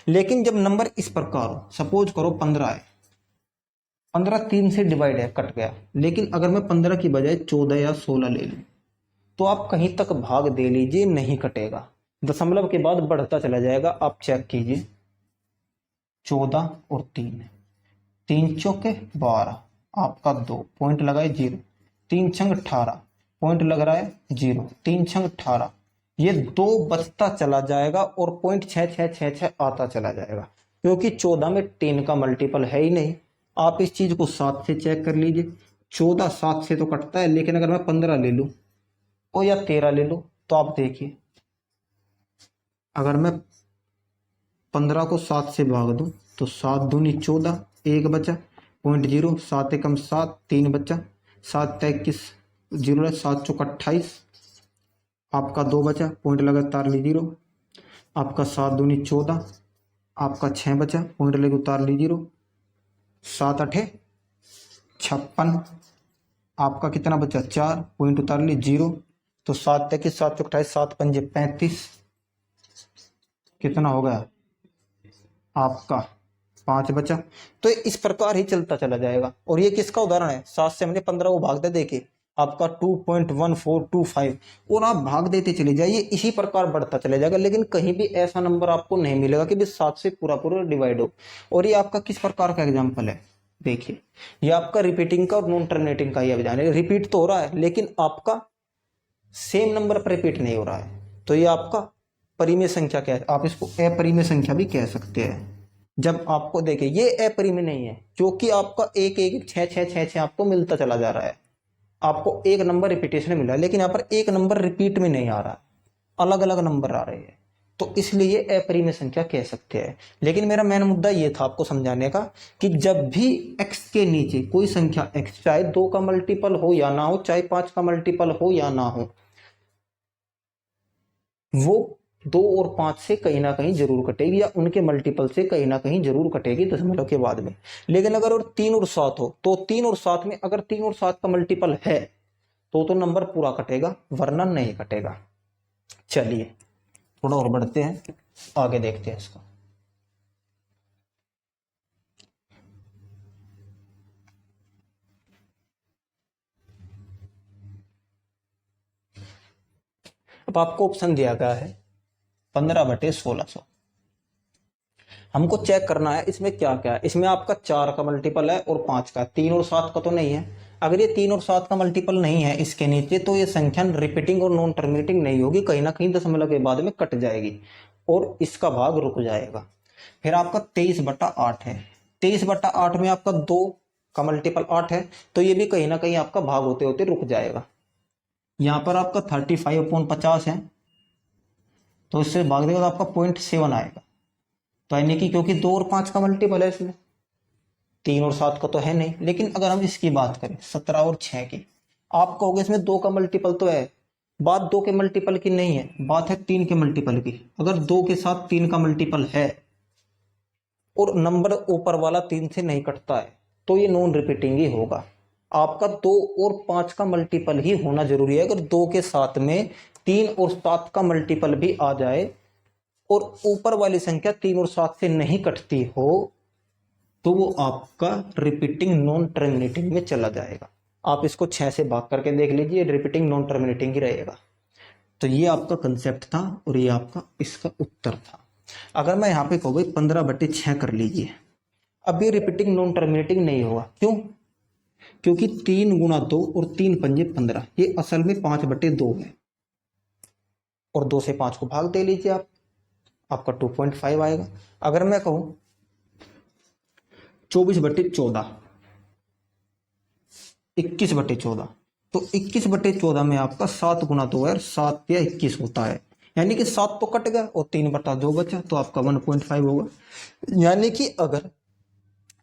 लेकिन जब नंबर इस प्रकार हो, सपोज करो 15 है, 15 3 से डिवाइड है, कट गया, लेकिन अगर मैं 15 की बजाय 14 या 16 ले लूं तो आप कहीं तक भाग दे लीजिए नहीं कटेगा, दशमलव के बाद बढ़ता चला जाएगा। आप चेक कीजिए, 14 और 3, 3 चौके 12, आपका 2 पॉइंट लगाए 0, 3 छंग 18 पॉइंट लग रहा है 0, 3 छंग 18, ये 2 बचता चला जाएगा और पॉइंट 6 आता चला जाएगा, क्योंकि 14 में 3 का मल्टीपल है ही नहीं। आप इस चीज को 7 से चेक कर लीजिए, 14 7 से तो कटता है, लेकिन अगर मैं 15 ले लूं और या 13 ले लूं तो आप देखिए, अगर मैं 15 को 7 से भाग दूं तो 7 दूनी 14, 1 बचा, 0.0, 7 एकम 7, 3 बचा, 7 21 0, 7 चौक 28, आपका 2 बचा, पॉइंट लगातार ली 0, आपका 7 दूनी 14, आपका 6 बचा, पॉइंट लगे उतार ली 0, 7 8 56, आपका कितना बचा 4, पॉइंट उतार ली 0, तो 7 21, 7 चौक 28, 7 पंजे 35, कितना हो गया आपका 5 बचा। तो इस प्रकार ही चलता चला जाएगा। और ये किसका उदाहरण है, 7 से हमने 15 को भाग दे, देखिए आपका 2.1425, और आप भाग देते चले जाइए, इसी प्रकार बढ़ता चले जाएगा। लेकिन कहीं भी ऐसा नंबर आपको नहीं मिलेगा कि 7 से पूरा पूरा डिवाइड हो। और ये आपका किस प्रकार का एग्जाम्पल है, देखिए ये आपका रिपीटिंग का और नॉन टर्मिनेटिंग का ही अभियान है। रिपीट तो हो रहा है लेकिन आपका सेम नंबर पर रिपीट नहीं हो रहा है, तो ये आपका परिमेय संख्या क्या है, आप इसको अपरिमेय संख्या भी कह सकते हैं। जब आपको देखिए ये अपरिमेय नहीं है, क्योंकि आपका 1 1 6 6 6 6 आपको मिलता चला जा रहा है, आपको एक नंबर रिपीटेशन मिला है, लेकिन यहाँ पर एक नंबर रिपीट में नहीं आ रहा, अलग अलग नंबर आ रहे हैं, तो इसलिए ये अपरिमेय संख्या कह सकते हैं। लेकिन मेरा मेन मुद्दा ये था आपको समझाने का कि जब भी x के नीचे कोई संख्या x, चाहे 2 का मल्टीपल हो या ना हो, चाहे 5 का मल्टीपल हो या ना हो, वो 2 और 5 से कहीं ना कहीं जरूर कटेगी, या उनके मल्टीपल से कहीं ना कहीं जरूर कटेगी दशमलव के बाद में। लेकिन अगर 3 और 7 हो, तो 3 और 7 में अगर 3 और 7 का मल्टीपल है तो नंबर पूरा कटेगा, वरना नहीं कटेगा। चलिए थोड़ा और बढ़ते हैं, आगे देखते हैं इसको। अब आपको ऑप्शन दिया गया है 15/1600। हमको चेक करना है इसमें क्या क्या है। इसमें आपका 4 का मल्टीपल है और 5 का, 3 और 7 का तो नहीं है। अगर ये 3 और 7 का मल्टीपल नहीं है इसके नीचे, तो ये संख्या रिपीटिंग और नॉन टर्मिनेटिंग नहीं होगी, कहीं ना कहीं दशमलव के बाद में कट जाएगी और इसका भाग रुक जाएगा। फिर आपका 23/8 है, 23/8 में आपका 2 का मल्टीपल 8 है, तो ये भी कहीं ना कहीं आपका भाग होते होते रुक जाएगा। यहाँ पर आपका 35/50 है, तो इससे भाग देगा तो आपका 0.7 आएगा। तो यानी कि क्योंकि 2 और 5 का मल्टीपल है इसमें, 3 और 7 का तो है नहीं। लेकिन अगर हम इसकी बात करें 17 और 6 की, आप कहोगे इसमें 2 का मल्टीपल तो है, बात 2 के मल्टीपल की नहीं है, बात है 3 के मल्टीपल की। अगर 2 के साथ 3 का मल्टीपल है और नंबर ऊपर वाला 3 से नहीं कटता है, तो ये नॉन रिपीटिंग ही होगा। आपका 2 और 5 का मल्टीपल ही होना जरूरी है। अगर 2 के साथ में 3 और 7 का मल्टीपल भी आ जाए और ऊपर वाली संख्या 3 और 7 से नहीं कटती हो, तो वो आपका रिपीटिंग नॉन टर्मिनेटिंग में चला जाएगा। आप इसको 6 से भाग करके देख लीजिए, रिपीटिंग नॉन टर्मिनेटिंग ही रहेगा। तो ये आपका कंसेप्ट था और ये आपका इसका उत्तर था। अगर मैं यहाँ पे कहूँ 15/6 कर लीजिए, अब ये रिपीटिंग नॉन टर्मिनेटिंग नहीं होगा। क्यों? क्योंकि 3 गुणा 2 और 3 पंजे 15, ये असल में 5/2 है, और 2 से 5 को भाग दे लीजिए आप, आपका 2.5 आएगा। अगर मैं कहूं 24/14, 21/14, तो 21/14 में आपका 7 गुणा 2 है, 7 या 21 होता है। यानी कि 7 तो कट गया और 3/2 बचा, तो आपका 1.5 होगा। यानी कि अगर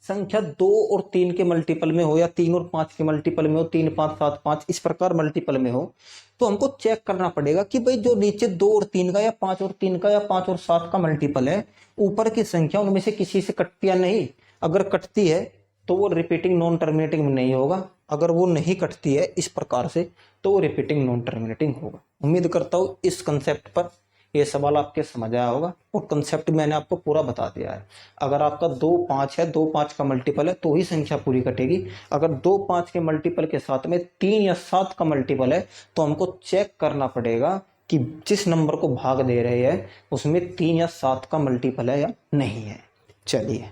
संख्या 2 और 3 के मल्टीपल में हो, या 3 और 5 के मल्टीपल में हो, 3, 5, 7, 5 इस प्रकार मल्टीपल में हो, तो हमको चेक करना पड़ेगा कि भाई जो नीचे 2 और 3 का, या 5 और 3 का, या 5 और 7 का मल्टीपल है, ऊपर की संख्या उनमें से किसी से कटती या नहीं। अगर कटती है तो वो रिपीटिंग नॉन टर्मिनेटिंग में नहीं होगा। अगर वो नहीं कटती है इस प्रकार से, तो वो रिपीटिंग नॉन टर्मिनेटिंग होगा। उम्मीद करता हूँ इस कंसेप्ट पर ये सवाल आपके समझ आया होगा, और कंसेप्ट मैंने आपको पूरा बता दिया है। अगर आपका 2, 5 है, 2, 5 का मल्टीपल है, तो ही संख्या पूरी कटेगी। अगर 2, 5 के मल्टीपल के साथ में 3 या 7 का मल्टीपल है, तो हमको चेक करना पड़ेगा कि जिस नंबर को भाग दे रहे हैं उसमें 3 या 7 का मल्टीपल है या नहीं है। चलिए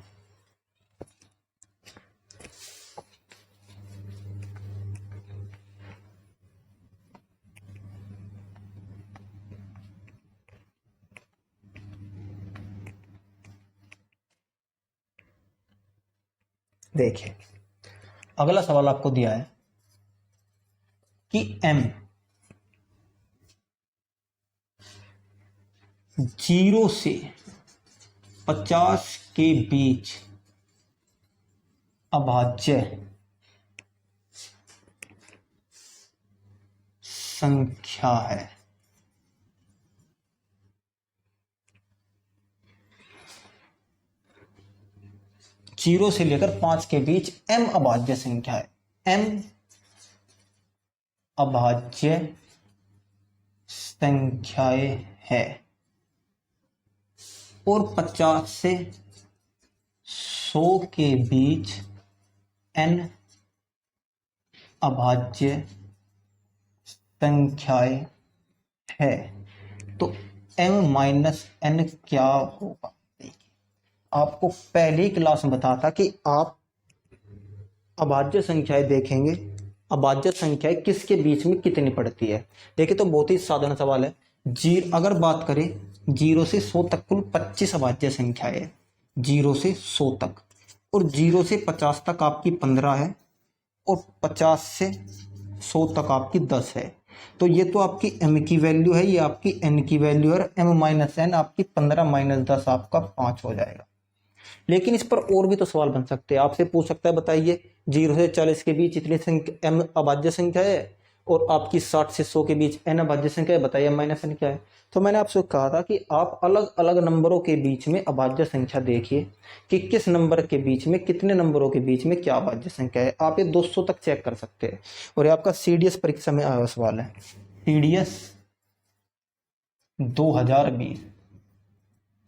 देखिए, अगला सवाल आपको दिया है कि m 0 से 50 के बीच अभाज्य संख्या है। जीरो से लेकर 5 के बीच m अभाज्य संख्या है, m अभाज्य संख्याएं है, और 50 से 100 के बीच n अभाज्य संख्याएं है। तो m-n क्या होगा? आपको पहली क्लास में बताया था कि आप अभाज्य संख्याएं देखेंगे, अभाज्य संख्याएं किसके बीच में कितनी पड़ती है। देखिए तो बहुत ही साधारण सवाल है। अगर बात करें 0 से 100 तक कुल 25 अभाज्य संख्याएं है, 0 से 100 तक, और 0 से 50 तक आपकी 15 है, और 50 से 100 तक आपकी 10 है। तो ये तो आपकी m की वैल्यू है, ये आपकी n की वैल्यू है, m-n आपकी 15 - 10 आपका 5 हो जाएगा। लेकिन इस पर और भी तो सवाल बन सकते हैं, आपसे पूछ सकता है बताइए 0 से 40 के बीच इतनी संख्या m अभाज्य संख्या है, और आपकी 60 से 100 के बीच n अभाज्य संख्या है, बताइए माइनस n क्या है। तो मैंने आपसे कहा था कि आप अलग अलग नंबरों के बीच में अभाज्य संख्या देखिए कि किस नंबर के बीच में, कितने नंबरों के बीच में क्या अभाज्य संख्या है। आप ये 200 तक चेक कर सकते हैं। और ये आपका सीडीएस परीक्षा में आया हुआ सवाल है, सीडीएस 2020,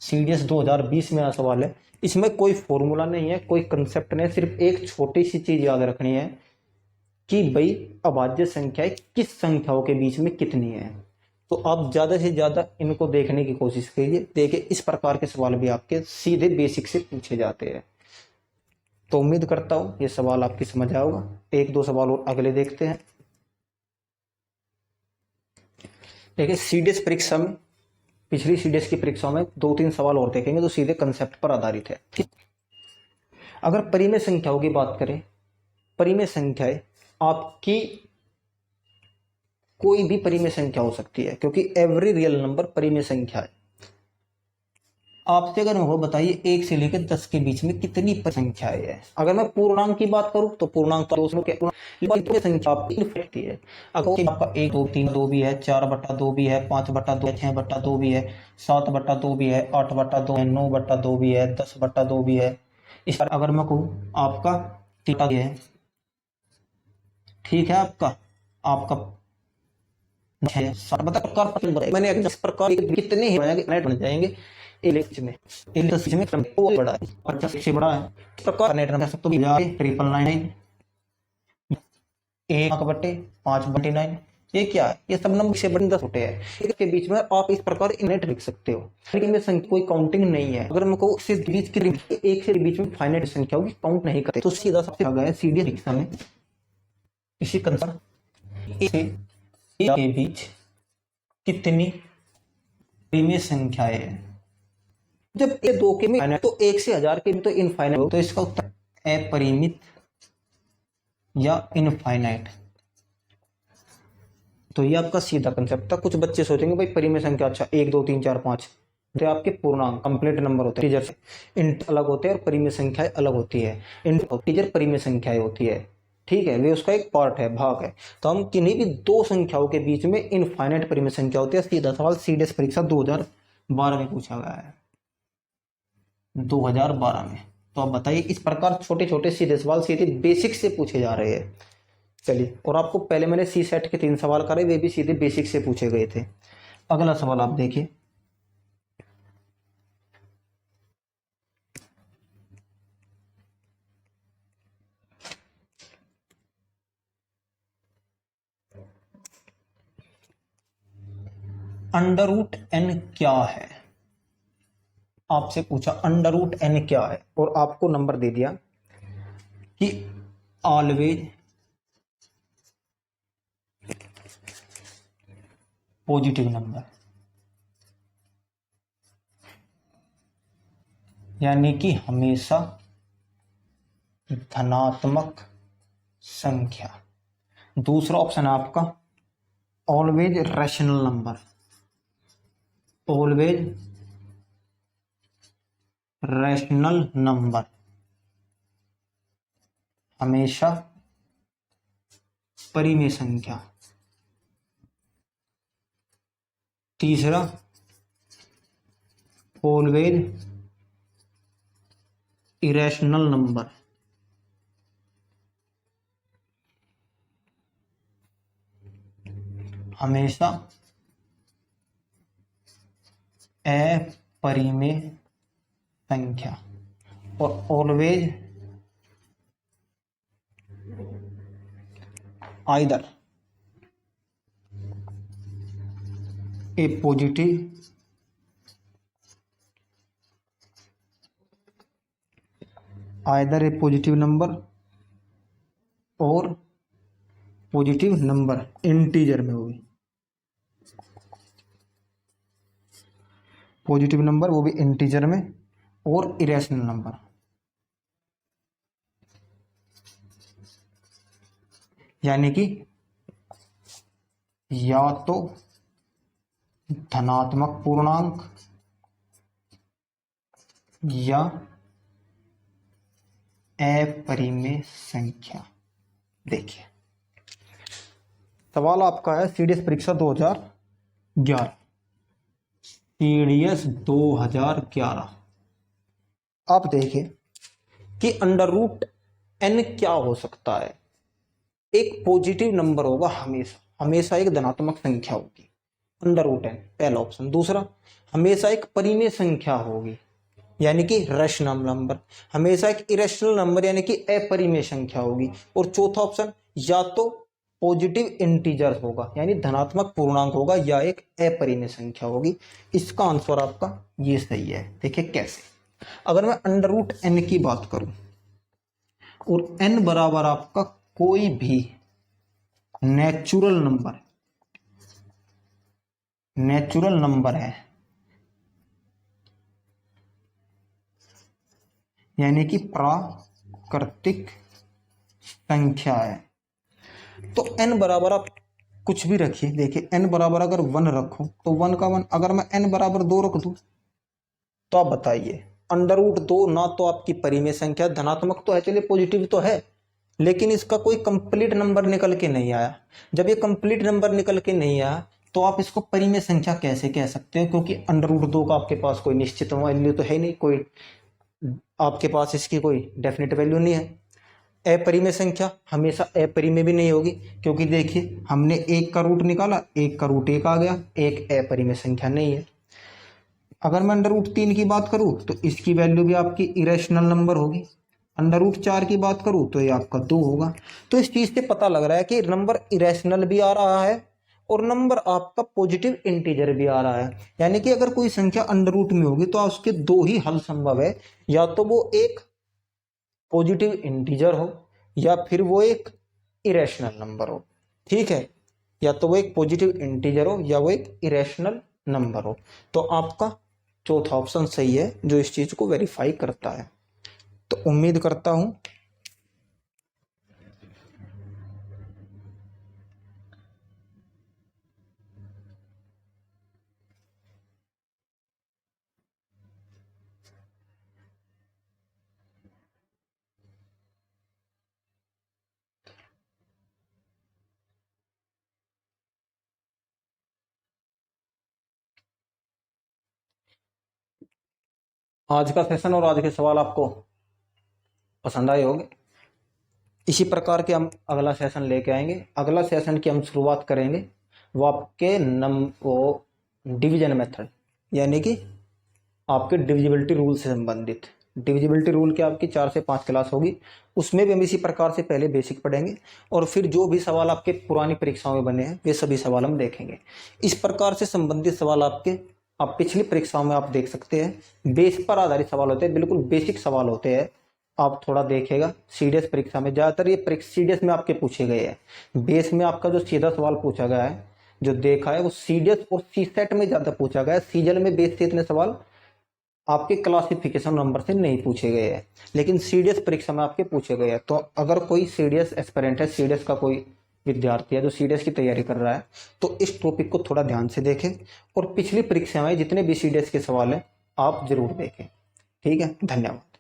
सीडीएस 2020 में आया सवाल है। इसमें कोई फॉर्मूला नहीं है, कोई कंसेप्ट नहीं है, सिर्फ एक छोटी सी चीज याद रखनी है कि भाई अभाज्य संख्याएं किस संख्याओं के बीच में कितनी है। तो आप ज्यादा से ज्यादा इनको देखने की कोशिश कीजिए। देखिए इस प्रकार के सवाल भी आपके सीधे बेसिक से पूछे जाते हैं। तो उम्मीद करता हूं ये सवाल आपकी समझ आया होगा। एक दो सवाल और अगले देखते हैं। देखिए सीडीएस परीक्षा में, पिछली सीडीएस की परीक्षाओं में 2-3 सवाल और देखेंगे जो सीधे कंसेप्ट पर आधारित है। अगर परिमेय संख्याओं की बात करें, परिमेय संख्याएं आपकी कोई भी परिमेय संख्या हो सकती है, क्योंकि एवरी रियल नंबर परिमेय संख्या है। आपसे अगर मैं बताइए 1 से लेकर 10 के बीच में कितनी संख्याएं है। अगर मैं पूर्णांक की बात करूं तो पूर्णांक तो संख्या आपकी है। अगर आपका 1 2 3 2 भी है, 4/2 भी है, 5/2 है, 6/2 भी है, 7/2 भी है, 8/2 है, 9/2 भी है, 10/2 भी है। इस पर अगर मैं कहूँ आपका है, ठीक है, आपका मैंने इस प्रकार कितने ही बन जाएंगे में वो बड़ा है, 50 से बड़ा है। इस प्रकार नेट नंबर सब तो 999 1/5/9, ये क्या है, ये सब नंबर से बड़े 10 होते हैं। इसके बीच में आप इस प्रकार नेट लिख सकते हो। लेकिन संख्या कोई काउंटिंग नहीं है। अगर मैं कहूँ से बीच के एक से बीच में फाइनाइट संख्या होगी, काउंट नहीं करते, तो सीधा सबसे आगे है सीधे परीक्षा में इसी कंसर्न के बीच कितनी परिमेय संख्याएं हैं। जब ये दो के में तो 1 से 1000 के भी तो इनफाइनाइट हो, तो इसका उत्तर अपरिमित या इनफाइनाइट। तो ये आपका सीधा कंसेप्ट था। कुछ बच्चे सोचेंगे भाई परिमेय संख्या, अच्छा 1 2 3 4 5 तो आपके पूर्णांक कंप्लीट नंबर होते हैं, इंट अलग होते हैं और परिमेय संख्याएं अलग होती है। इंटीजर परिमेय संख्याएं होती है, ठीक है, वे उसका एक पार्ट है, भाग है। तो हम किन्हीं भी दो संख्याओं के बीच में इनफाइनाइट परिमेय संख्या होती है। सीधा सवाल सीडीएस परीक्षा 2012 में पूछा गया है, 2012 में। तो आप बताइए इस प्रकार छोटे छोटे सीधे सवाल सीधे बेसिक से पूछे जा रहे हैं। चलिए, और आपको पहले मैंने सी सेट के 3 सवाल करे, वे भी सीधे बेसिक से पूछे गए थे। अगला सवाल आप देखिए, अंडर रूट एन क्या है। आपसे पूछा अंडर रूट एन क्या है, और आपको नंबर दे दिया कि ऑलवेज पॉजिटिव नंबर, यानी कि हमेशा धनात्मक संख्या। दूसरा ऑप्शन है आपका always rational number, always rational number, हमेशा परिमेय संख्या। तीसरा ऑलवेज इरेशनल नंबर, हमेशा अपरिमेय संख्या। और ऑलवेज आइदर ए पॉजिटिव आइदर ए पॉजिटिव नंबर और पॉजिटिव नंबर इंटीजर में होगी, पॉजिटिव नंबर वो भी इंटीजर में, और इरेशनल नंबर। यानी कि या तो धनात्मक पूर्णांक या अपरिमेय संख्या। देखिए सवाल आपका है सीडीएस परीक्षा 2011, सीडीएस 2011। आप देखें कि अंडर रूट एन क्या हो सकता है। एक पॉजिटिव नंबर होगा, हमेशा हमेशा एक धनात्मक संख्या होगी, अंडर रूट एन पहला ऑप्शन। दूसरा, हमेशा एक परिमेय संख्या होगी यानी कि रैशनल नंबर। हमेशा एक इरेशनल नंबर यानी कि अपरिमेय संख्या होगी। और चौथा ऑप्शन, या तो पॉजिटिव इंटीजर होगा यानी धनात्मक पूर्णांक होगा, या एक अपरिमेय संख्या होगी। इसका आंसर आपका ये सही है। देखिए कैसे, अगर मैं अंडर रूट एन की बात करूं और एन बराबर आपका कोई भी नेचुरल नंबर है यानी कि प्राकृतिक संख्या है, तो n बराबर आप कुछ भी रखिए। देखिए n बराबर अगर 1 रखो तो 1 का 1, अगर मैं n बराबर 2 रख दूं तो आप बताइए, अंडर रूट 2 ना तो आपकी परिमेय संख्या, धनात्मक तो है, चलिए पॉजिटिव तो है, लेकिन इसका कोई कंप्लीट नंबर निकल के नहीं आया। जब ये कंप्लीट नंबर निकल के नहीं आया तो आप इसको परिमेय संख्या कैसे कह सकते हो, क्योंकि अंडर रूट 2 का आपके पास कोई निश्चित वैल्यू तो है नहीं, कोई आपके पास इसकी कोई डेफिनेट वैल्यू नहीं है। अपरिमेय संख्या हमेशा अपरिमेय भी नहीं होगी, क्योंकि देखिए हमने 1 का रूट निकाला, 1 का रूट 1 आ गया, एक अपरिमेय संख्या नहीं है। अगर मैं अंडर रूट 3 की बात करूं तो इसकी वैल्यू भी आपकी इरेशनल नंबर होगी। अंडर रूट 4 की बात करूं तो ये आपका 2 होगा। तो इस चीज से पता लग रहा है कि नंबर इरेशनल भी आ रहा है और नंबर आपका पॉजिटिव इंटीजर भी आ रहा है। यानी कि अगर कोई संख्या अंडर रूट में होगी तो उसके 2 ही हल संभव है, या तो वो एक पॉजिटिव इंटीजर हो या फिर वो एक इरेशनल नंबर हो। ठीक है, या तो वो एक पॉजिटिव इंटीजर हो या वो एक इरेशनल नंबर हो। तो आपका चौथा ऑप्शन सही है जो इस चीज को वेरीफाई करता है। तो उम्मीद करता हूं आज का सेशन और आज के सवाल आपको पसंद आए होंगे। इसी प्रकार के हम अगला सेशन लेके आएंगे। अगला सेशन की हम शुरुआत करेंगे वो आपके वो डिवीजन मेथड यानी कि आपके डिविजिबिलिटी रूल से संबंधित। डिविजिबिलिटी रूल की आपकी 4 से 5 क्लास होगी, उसमें भी हम इसी प्रकार से पहले बेसिक पढ़ेंगे और फिर जो भी सवाल आपके पुरानी परीक्षाओं में बने हैं वे सभी सवाल हम देखेंगे। इस प्रकार से संबंधित सवाल आपके आप पिछली परीक्षाओं में आप देख सकते हैं, बेस पर आधारित सवाल होते हैं, बिल्कुल बेसिक सवाल होते हैं। आप थोड़ा देखिएगा, सीडीएस परीक्षा में ज्यादातर ये सीडीएस में आपके पूछे गए हैं। बेस में आपका जो सीधा सवाल पूछा गया है जो देखा है वो सीडीएस और सीसेट में ज्यादा पूछा गया है। सीजल में बेस से इतने सवाल आपके क्लासिफिकेशन नंबर से नहीं पूछे गए हैं, लेकिन सीडीएस परीक्षा में आपके पूछे गए हैं। तो अगर कोई सीडीएस एस्पिरेंट है, सीडीएस का कोई विद्यार्थी है जो सीडीएस की तैयारी कर रहा है, तो इस टॉपिक को थोड़ा ध्यान से देखें और पिछली परीक्षा में जितने भी सीडीएस के सवाल हैं आप जरूर देखें। ठीक है, धन्यवाद।